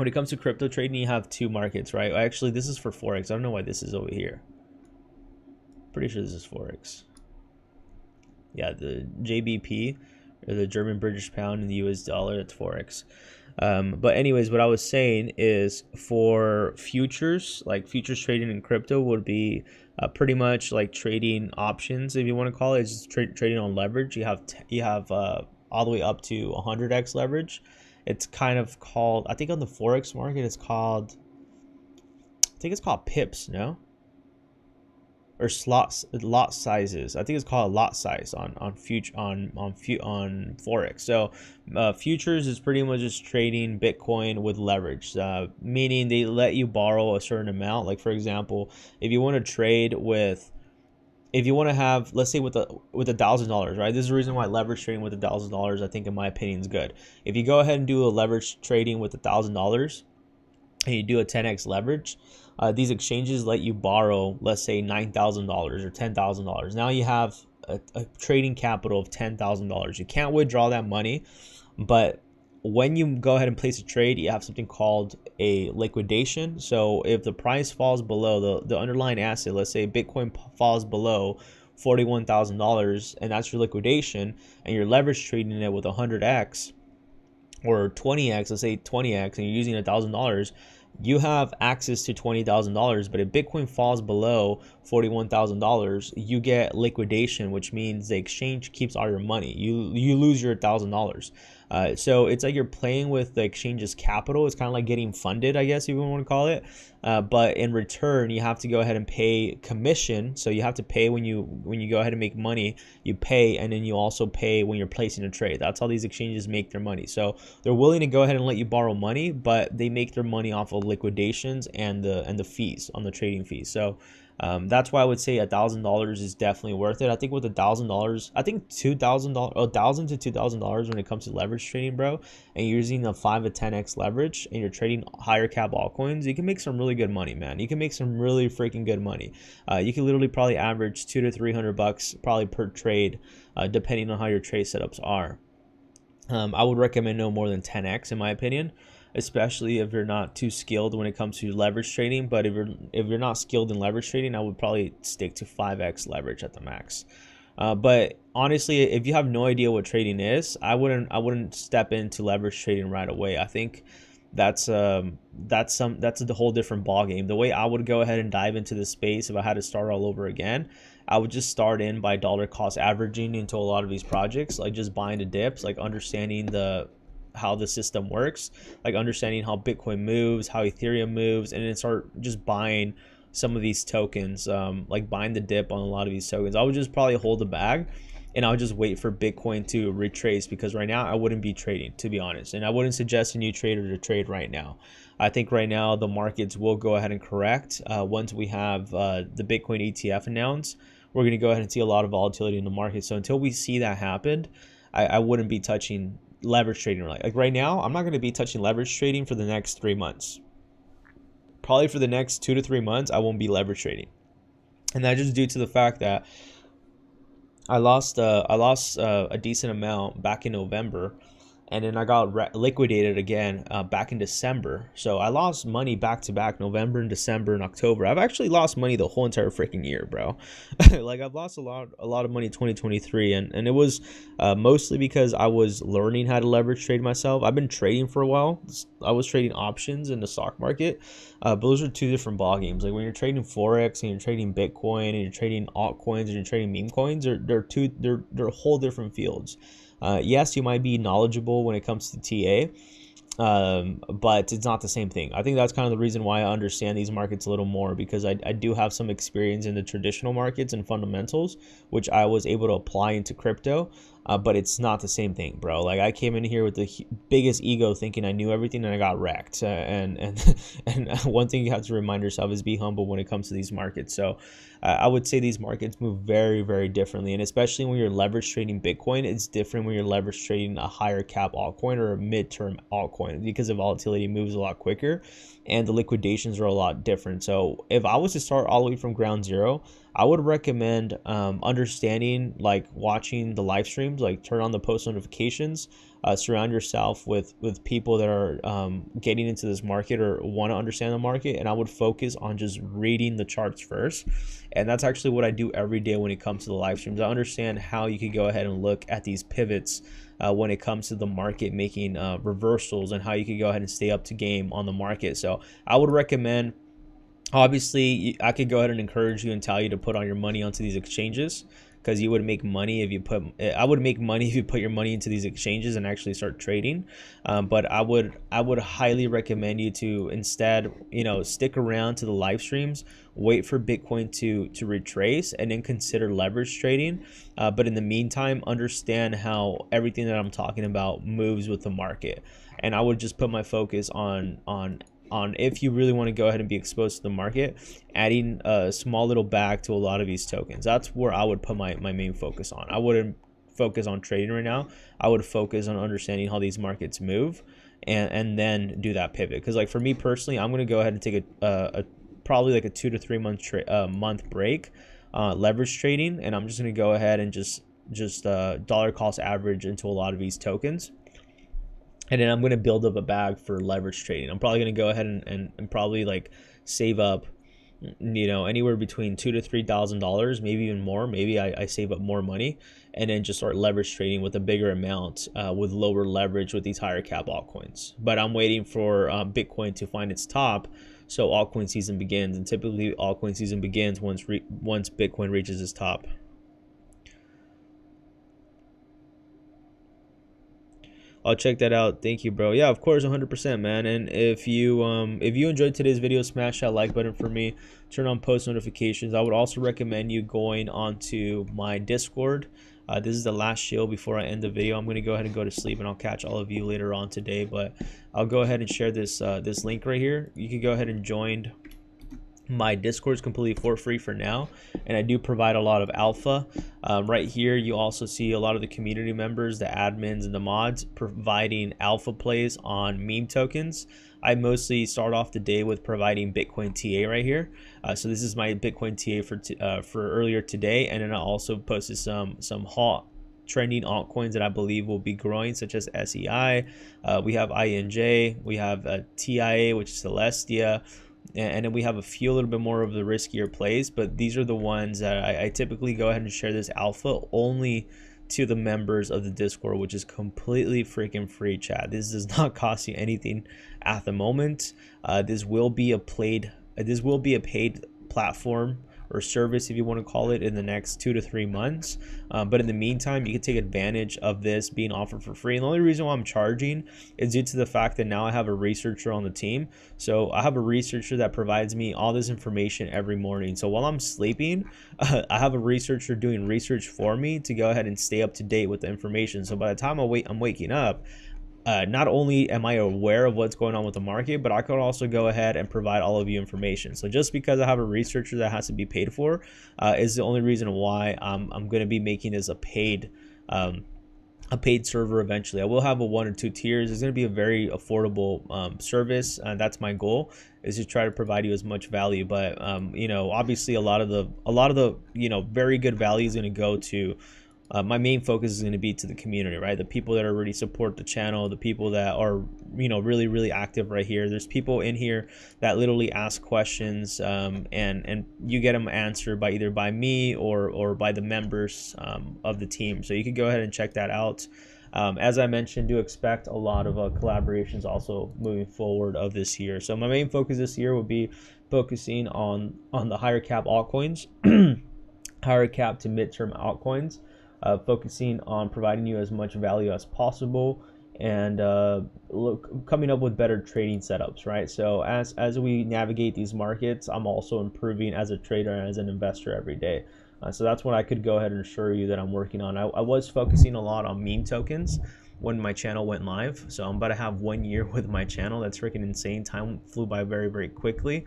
it comes to crypto trading, you have two markets, right? Actually, this is for Forex. I don't know why this is over here. Pretty sure this is Forex. Yeah, the JBP, or the German British pound, and the US dollar, that's Forex. But anyways, what I was saying is, for futures, like futures trading in crypto would be pretty much like trading options, if you want to call it. It's just trading on leverage. You have all the way up to 100x leverage. It's kind of called, I think on the Forex market, it's called, I think it's called pips, no? Or lot sizes. I think it's called lot size on Forex. So futures is pretty much just trading Bitcoin with leverage, meaning they let you borrow a certain amount. Like for example, if you want to trade with, if you want to have, let's say with $1,000, right? This is the reason why leverage trading with $1,000, I think in my opinion, is good. If you go ahead and do a leverage trading with $1,000 and you do a 10x leverage, these exchanges let you borrow, let's say $9,000 or $10,000. Now you have a trading capital of $10,000. You can't withdraw that money, but when you go ahead and place a trade, you have something called a liquidation. So if the price falls below the underlying asset, let's say Bitcoin falls below $41,000, and that's your liquidation, and you're leverage trading it with 100x or 20x, let's say 20x, and you're using $1,000, you have access to $20,000. But if Bitcoin falls below $41,000, you get liquidation, which means the exchange keeps all your money. You lose your $1,000. So it's like you're playing with the exchange's capital. It's kind of like getting funded, I guess, if you want to call it. But in return, you have to go ahead and pay commission. So you have to pay when you go ahead and make money, you pay, and then you also pay when you're placing a trade. That's how these exchanges make their money. So they're willing to go ahead and let you borrow money, but they make their money off of liquidations and the fees on the trading fees. So that's why I would say $1,000 is definitely worth it. I think with $1,000, I think $1,000 to $2,000 when it comes to leverage trading, bro, and you're using a 5 to 10x leverage and you're trading higher cap altcoins, you can make some really good money, man. You can make some really freaking good money. You can literally probably average $200 to $300 probably per trade, depending on how your trade setups are. I would recommend no more than 10x in my opinion, especially if you're not too skilled when it comes to leverage trading. But if you're not skilled in leverage trading, I would probably stick to 5x leverage at the max. But honestly, if you have no idea what trading is, I wouldn't step into leverage trading right away. I think that's the whole different ball game. The way I would go ahead and dive into this space if I had to start all over again, I would just start in by dollar cost averaging into a lot of these projects, like just buying the dips, like understanding how the system works, like understanding how Bitcoin moves, how Ethereum moves, and then start just buying some of these tokens, like buying the dip on a lot of these tokens. I would just probably hold the bag and I would just wait for Bitcoin to retrace, because right now I wouldn't be trading, to be honest, and I wouldn't suggest a new trader to trade right now. I think right now the markets will go ahead and correct once we have the Bitcoin ETF announced. We're going to go ahead and see a lot of volatility in the market. So until we see that happen, I wouldn't be touching leverage trading. Like right now, I'm not going to be touching leverage trading for the next 3 months. Probably for the next 2 to 3 months, I won't be leverage trading, and that just due to the fact that I lost a decent amount back in November, and then I got liquidated again back in December. So I lost money back to back, November and December and October. I've actually lost money the whole entire freaking year, bro. Like I've lost a lot of money in 2023, and it was mostly because I was learning how to leverage trade myself. I've been trading for a while. I was trading options in the stock market, but those are two different ball games. Like when you're trading forex and you're trading Bitcoin and you're trading altcoins and you're trading meme coins, they're whole different fields. Yes, you might be knowledgeable when it comes to TA, but it's not the same thing. I think that's kind of the reason why I understand these markets a little more, because I do have some experience in the traditional markets and fundamentals, which I was able to apply into crypto. But it's not the same thing, bro. Like I came in here with the biggest ego, thinking I knew everything, and I got wrecked. And one thing you have to remind yourself is be humble when it comes to these markets. So I would say these markets move very, very differently, and especially when you're leverage trading Bitcoin, it's different when you're leverage trading a higher cap altcoin or a midterm altcoin, because the volatility moves a lot quicker and the liquidations are a lot different. So if I was to start all the way from ground zero, I would recommend understanding, like watching the live streams, like turn on the post notifications, surround yourself with people that are getting into this market or want to understand the market. And I would focus on just reading the charts first. And that's actually what I do every day when it comes to the live streams. I understand how you could go ahead and look at these pivots when it comes to the market making reversals, and how you could go ahead and stay up to game on the market. So I would recommend, obviously, I could go ahead and encourage you and tell you to put on your money onto these exchanges, because you would make money if you put, I would make money if you put your money into these exchanges and actually start trading. But I would highly recommend you to instead, stick around to the live streams, wait for Bitcoin to retrace, and then consider leverage trading. But in the meantime, understand how everything that I'm talking about moves with the market. And I would just put my focus on if you really want to go ahead and be exposed to the market, adding a small little bag to a lot of these tokens. That's where I would put my main focus on. I wouldn't focus on trading right now. I would focus on understanding how these markets move, and then do that pivot. Because like for me personally, I'm going to go ahead and take a probably like a 2 to 3 month break leverage trading, and I'm just going to go ahead and just dollar cost average into a lot of these tokens. And then I'm going to build up a bag for leverage trading. I'm probably going to go ahead and probably like save up, anywhere between $2,000 to $3,000, maybe even more. Maybe I save up more money and then just start leverage trading with a bigger amount with lower leverage with these higher cap altcoins. But I'm waiting for Bitcoin to find its top, so altcoin season begins. And typically altcoin season begins once Bitcoin reaches its top. I'll check that out. Thank you, bro. Yeah, of course, 100%, man. And if you enjoyed today's video, smash that like button for me. Turn on post notifications. I would also recommend you going onto my Discord. This is the last shield before I end the video. I'm going to go ahead and go to sleep, and I'll catch all of you later on today. But I'll go ahead and share this this link right here. You can go ahead and join. My Discord is completely for free for now, and I do provide a lot of alpha. Right here you also see a lot of the community members, the admins and the mods, providing alpha plays on meme tokens. I mostly start off the day with providing Bitcoin TA right here. So this is my Bitcoin TA for earlier today, and then I also posted some trending altcoins that I believe will be growing, such as SEI. We have INJ, we have TIA, which is Celestia, and then we have a few a little bit more of the riskier plays, but these are the ones that I typically go ahead and share this alpha only to the members of the Discord, which is completely freaking free, chat. This does not cost you anything at the moment. This will be a paid platform or service, if you want to call it, in the next 2 to 3 months. But in the meantime, you can take advantage of this being offered for free. And the only reason why I'm charging is due to the fact that now I have a researcher on the team. So I have a researcher that provides me all this information every morning. So while I'm sleeping, I have a researcher doing research for me to go ahead and stay up to date with the information. So by the time I'm waking up, not only am I aware of what's going on with the market, but I could also go ahead and provide all of you information. So just because I have a researcher that has to be paid for is the only reason why I'm going to be making this a paid server eventually. I will have a 1 or 2 tiers. It's going to be a very affordable service. That's my goal, is to try to provide you as much value. But you know, obviously a lot of the you know, very good value is going to go to my main focus is going to be to the community, right? The people that already support the channel, the people that are, you know, really active right here. There's people in here that literally ask questions, and you get them answered by either by me or by the members of the team. So you can go ahead and check that out. As I mentioned, do expect a lot of collaborations also moving forward of this year. So my main focus this year will be focusing on the higher cap altcoins, higher cap to midterm altcoins. Focusing on providing you as much value as possible, and coming up with better trading setups, right? So as we navigate these markets, I'm also improving as a trader and as an investor every day. So that's what I could go ahead and assure you that I'm working on. I was focusing a lot on meme tokens when my channel went live. So I'm about to have 1 year with my channel. That's freaking insane. Time flew by very quickly.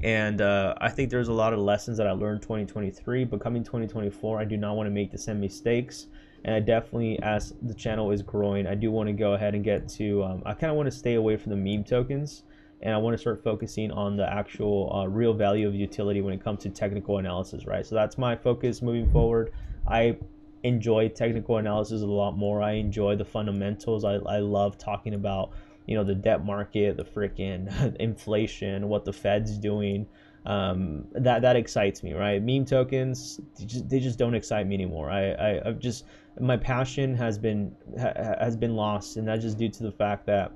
And I think there's a lot of lessons that I learned 2023, but coming 2024, I do not want to make the same mistakes. And I definitely, as the channel is growing, I do want to go ahead and get to, I kind of want to stay away from the meme tokens, and I want to start focusing on the actual real value of utility when it comes to technical analysis, right? So that's my focus moving forward. I enjoy technical analysis a lot more. I enjoy the fundamentals. I love talking about, you know, the debt market, the freaking inflation, what the Fed's doing. That excites me, right? Meme tokens, they just don't excite me anymore. I've just, my passion has been lost, and that's just due to the fact that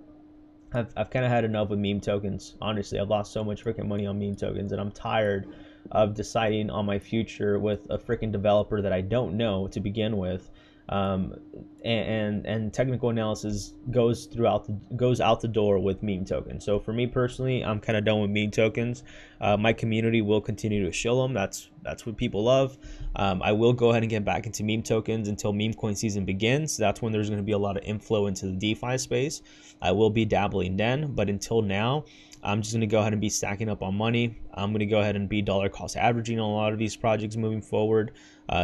I've kind of had enough with meme tokens. Honestly, I've lost so much freaking money on meme tokens, and I'm tired of deciding on my future with a freaking developer that I don't know to begin with. And technical analysis goes out the door with meme tokens. So for me personally, I'm kind of done with meme tokens. My community will continue to shill them. That's what people love. I will go ahead and get back into meme tokens until meme coin season begins. That's when there's going to be a lot of inflow into the DeFi space. I will be dabbling then, but until now, I'm just going to go ahead and be stacking up on money. I'm going to go ahead and be dollar cost averaging on a lot of these projects moving forward.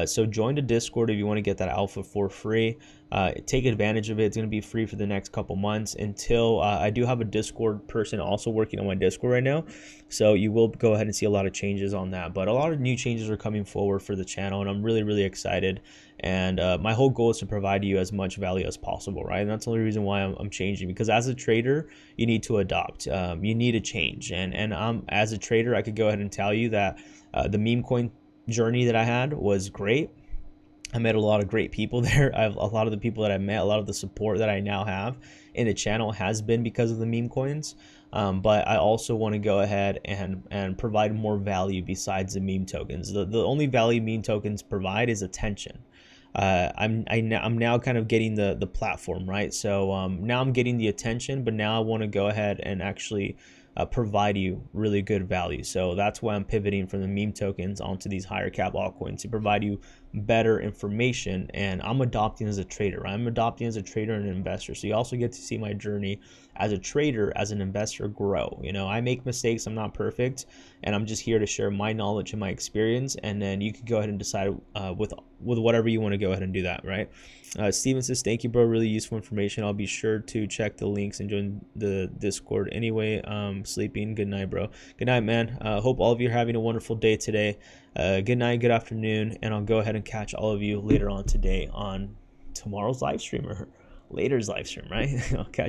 So join the Discord if you want to get that alpha for free. Take advantage of it. It's going to be free for the next couple months until I do have a Discord person also working on my Discord right now. So you will go ahead and see a lot of changes on that. But a lot of new changes are coming forward for the channel, and I'm really excited. And my whole goal is to provide you as much value as possible, right? And that's the only reason why I'm changing, because as a trader, you need to adopt. You need to change. And as a trader, I could go ahead and tell you that the meme coin journey that I had was great. I met a lot of great people there. A lot of the people that I met, a lot of the support that I now have in the channel has been because of the meme coins. But I also want to go ahead and provide more value besides the meme tokens. The only value meme tokens provide is attention. I'm now kind of getting the platform, right? So now I'm getting the attention, but now I want to go ahead and actually provide you really good value. So that's why I'm pivoting from the meme tokens onto these higher cap altcoins to provide you better information. And I'm adopting as a trader, right? I'm adopting as a trader and an investor. So you also get to see my journey as a trader, as an investor grow. You know, I make mistakes, I'm not perfect, and I'm just here to share my knowledge and my experience. And then you can go ahead and decide with whatever you want to go ahead and do that, right? Steven says, thank you, bro. Really useful information. I'll be sure to check the links and join the Discord. Anyway, sleeping. Good night, bro. Good night, man. Hope all of you are having a wonderful day today. Good night, good afternoon, and I'll go ahead and catch all of you later on today on tomorrow's live stream or later's live stream, right? I'll catch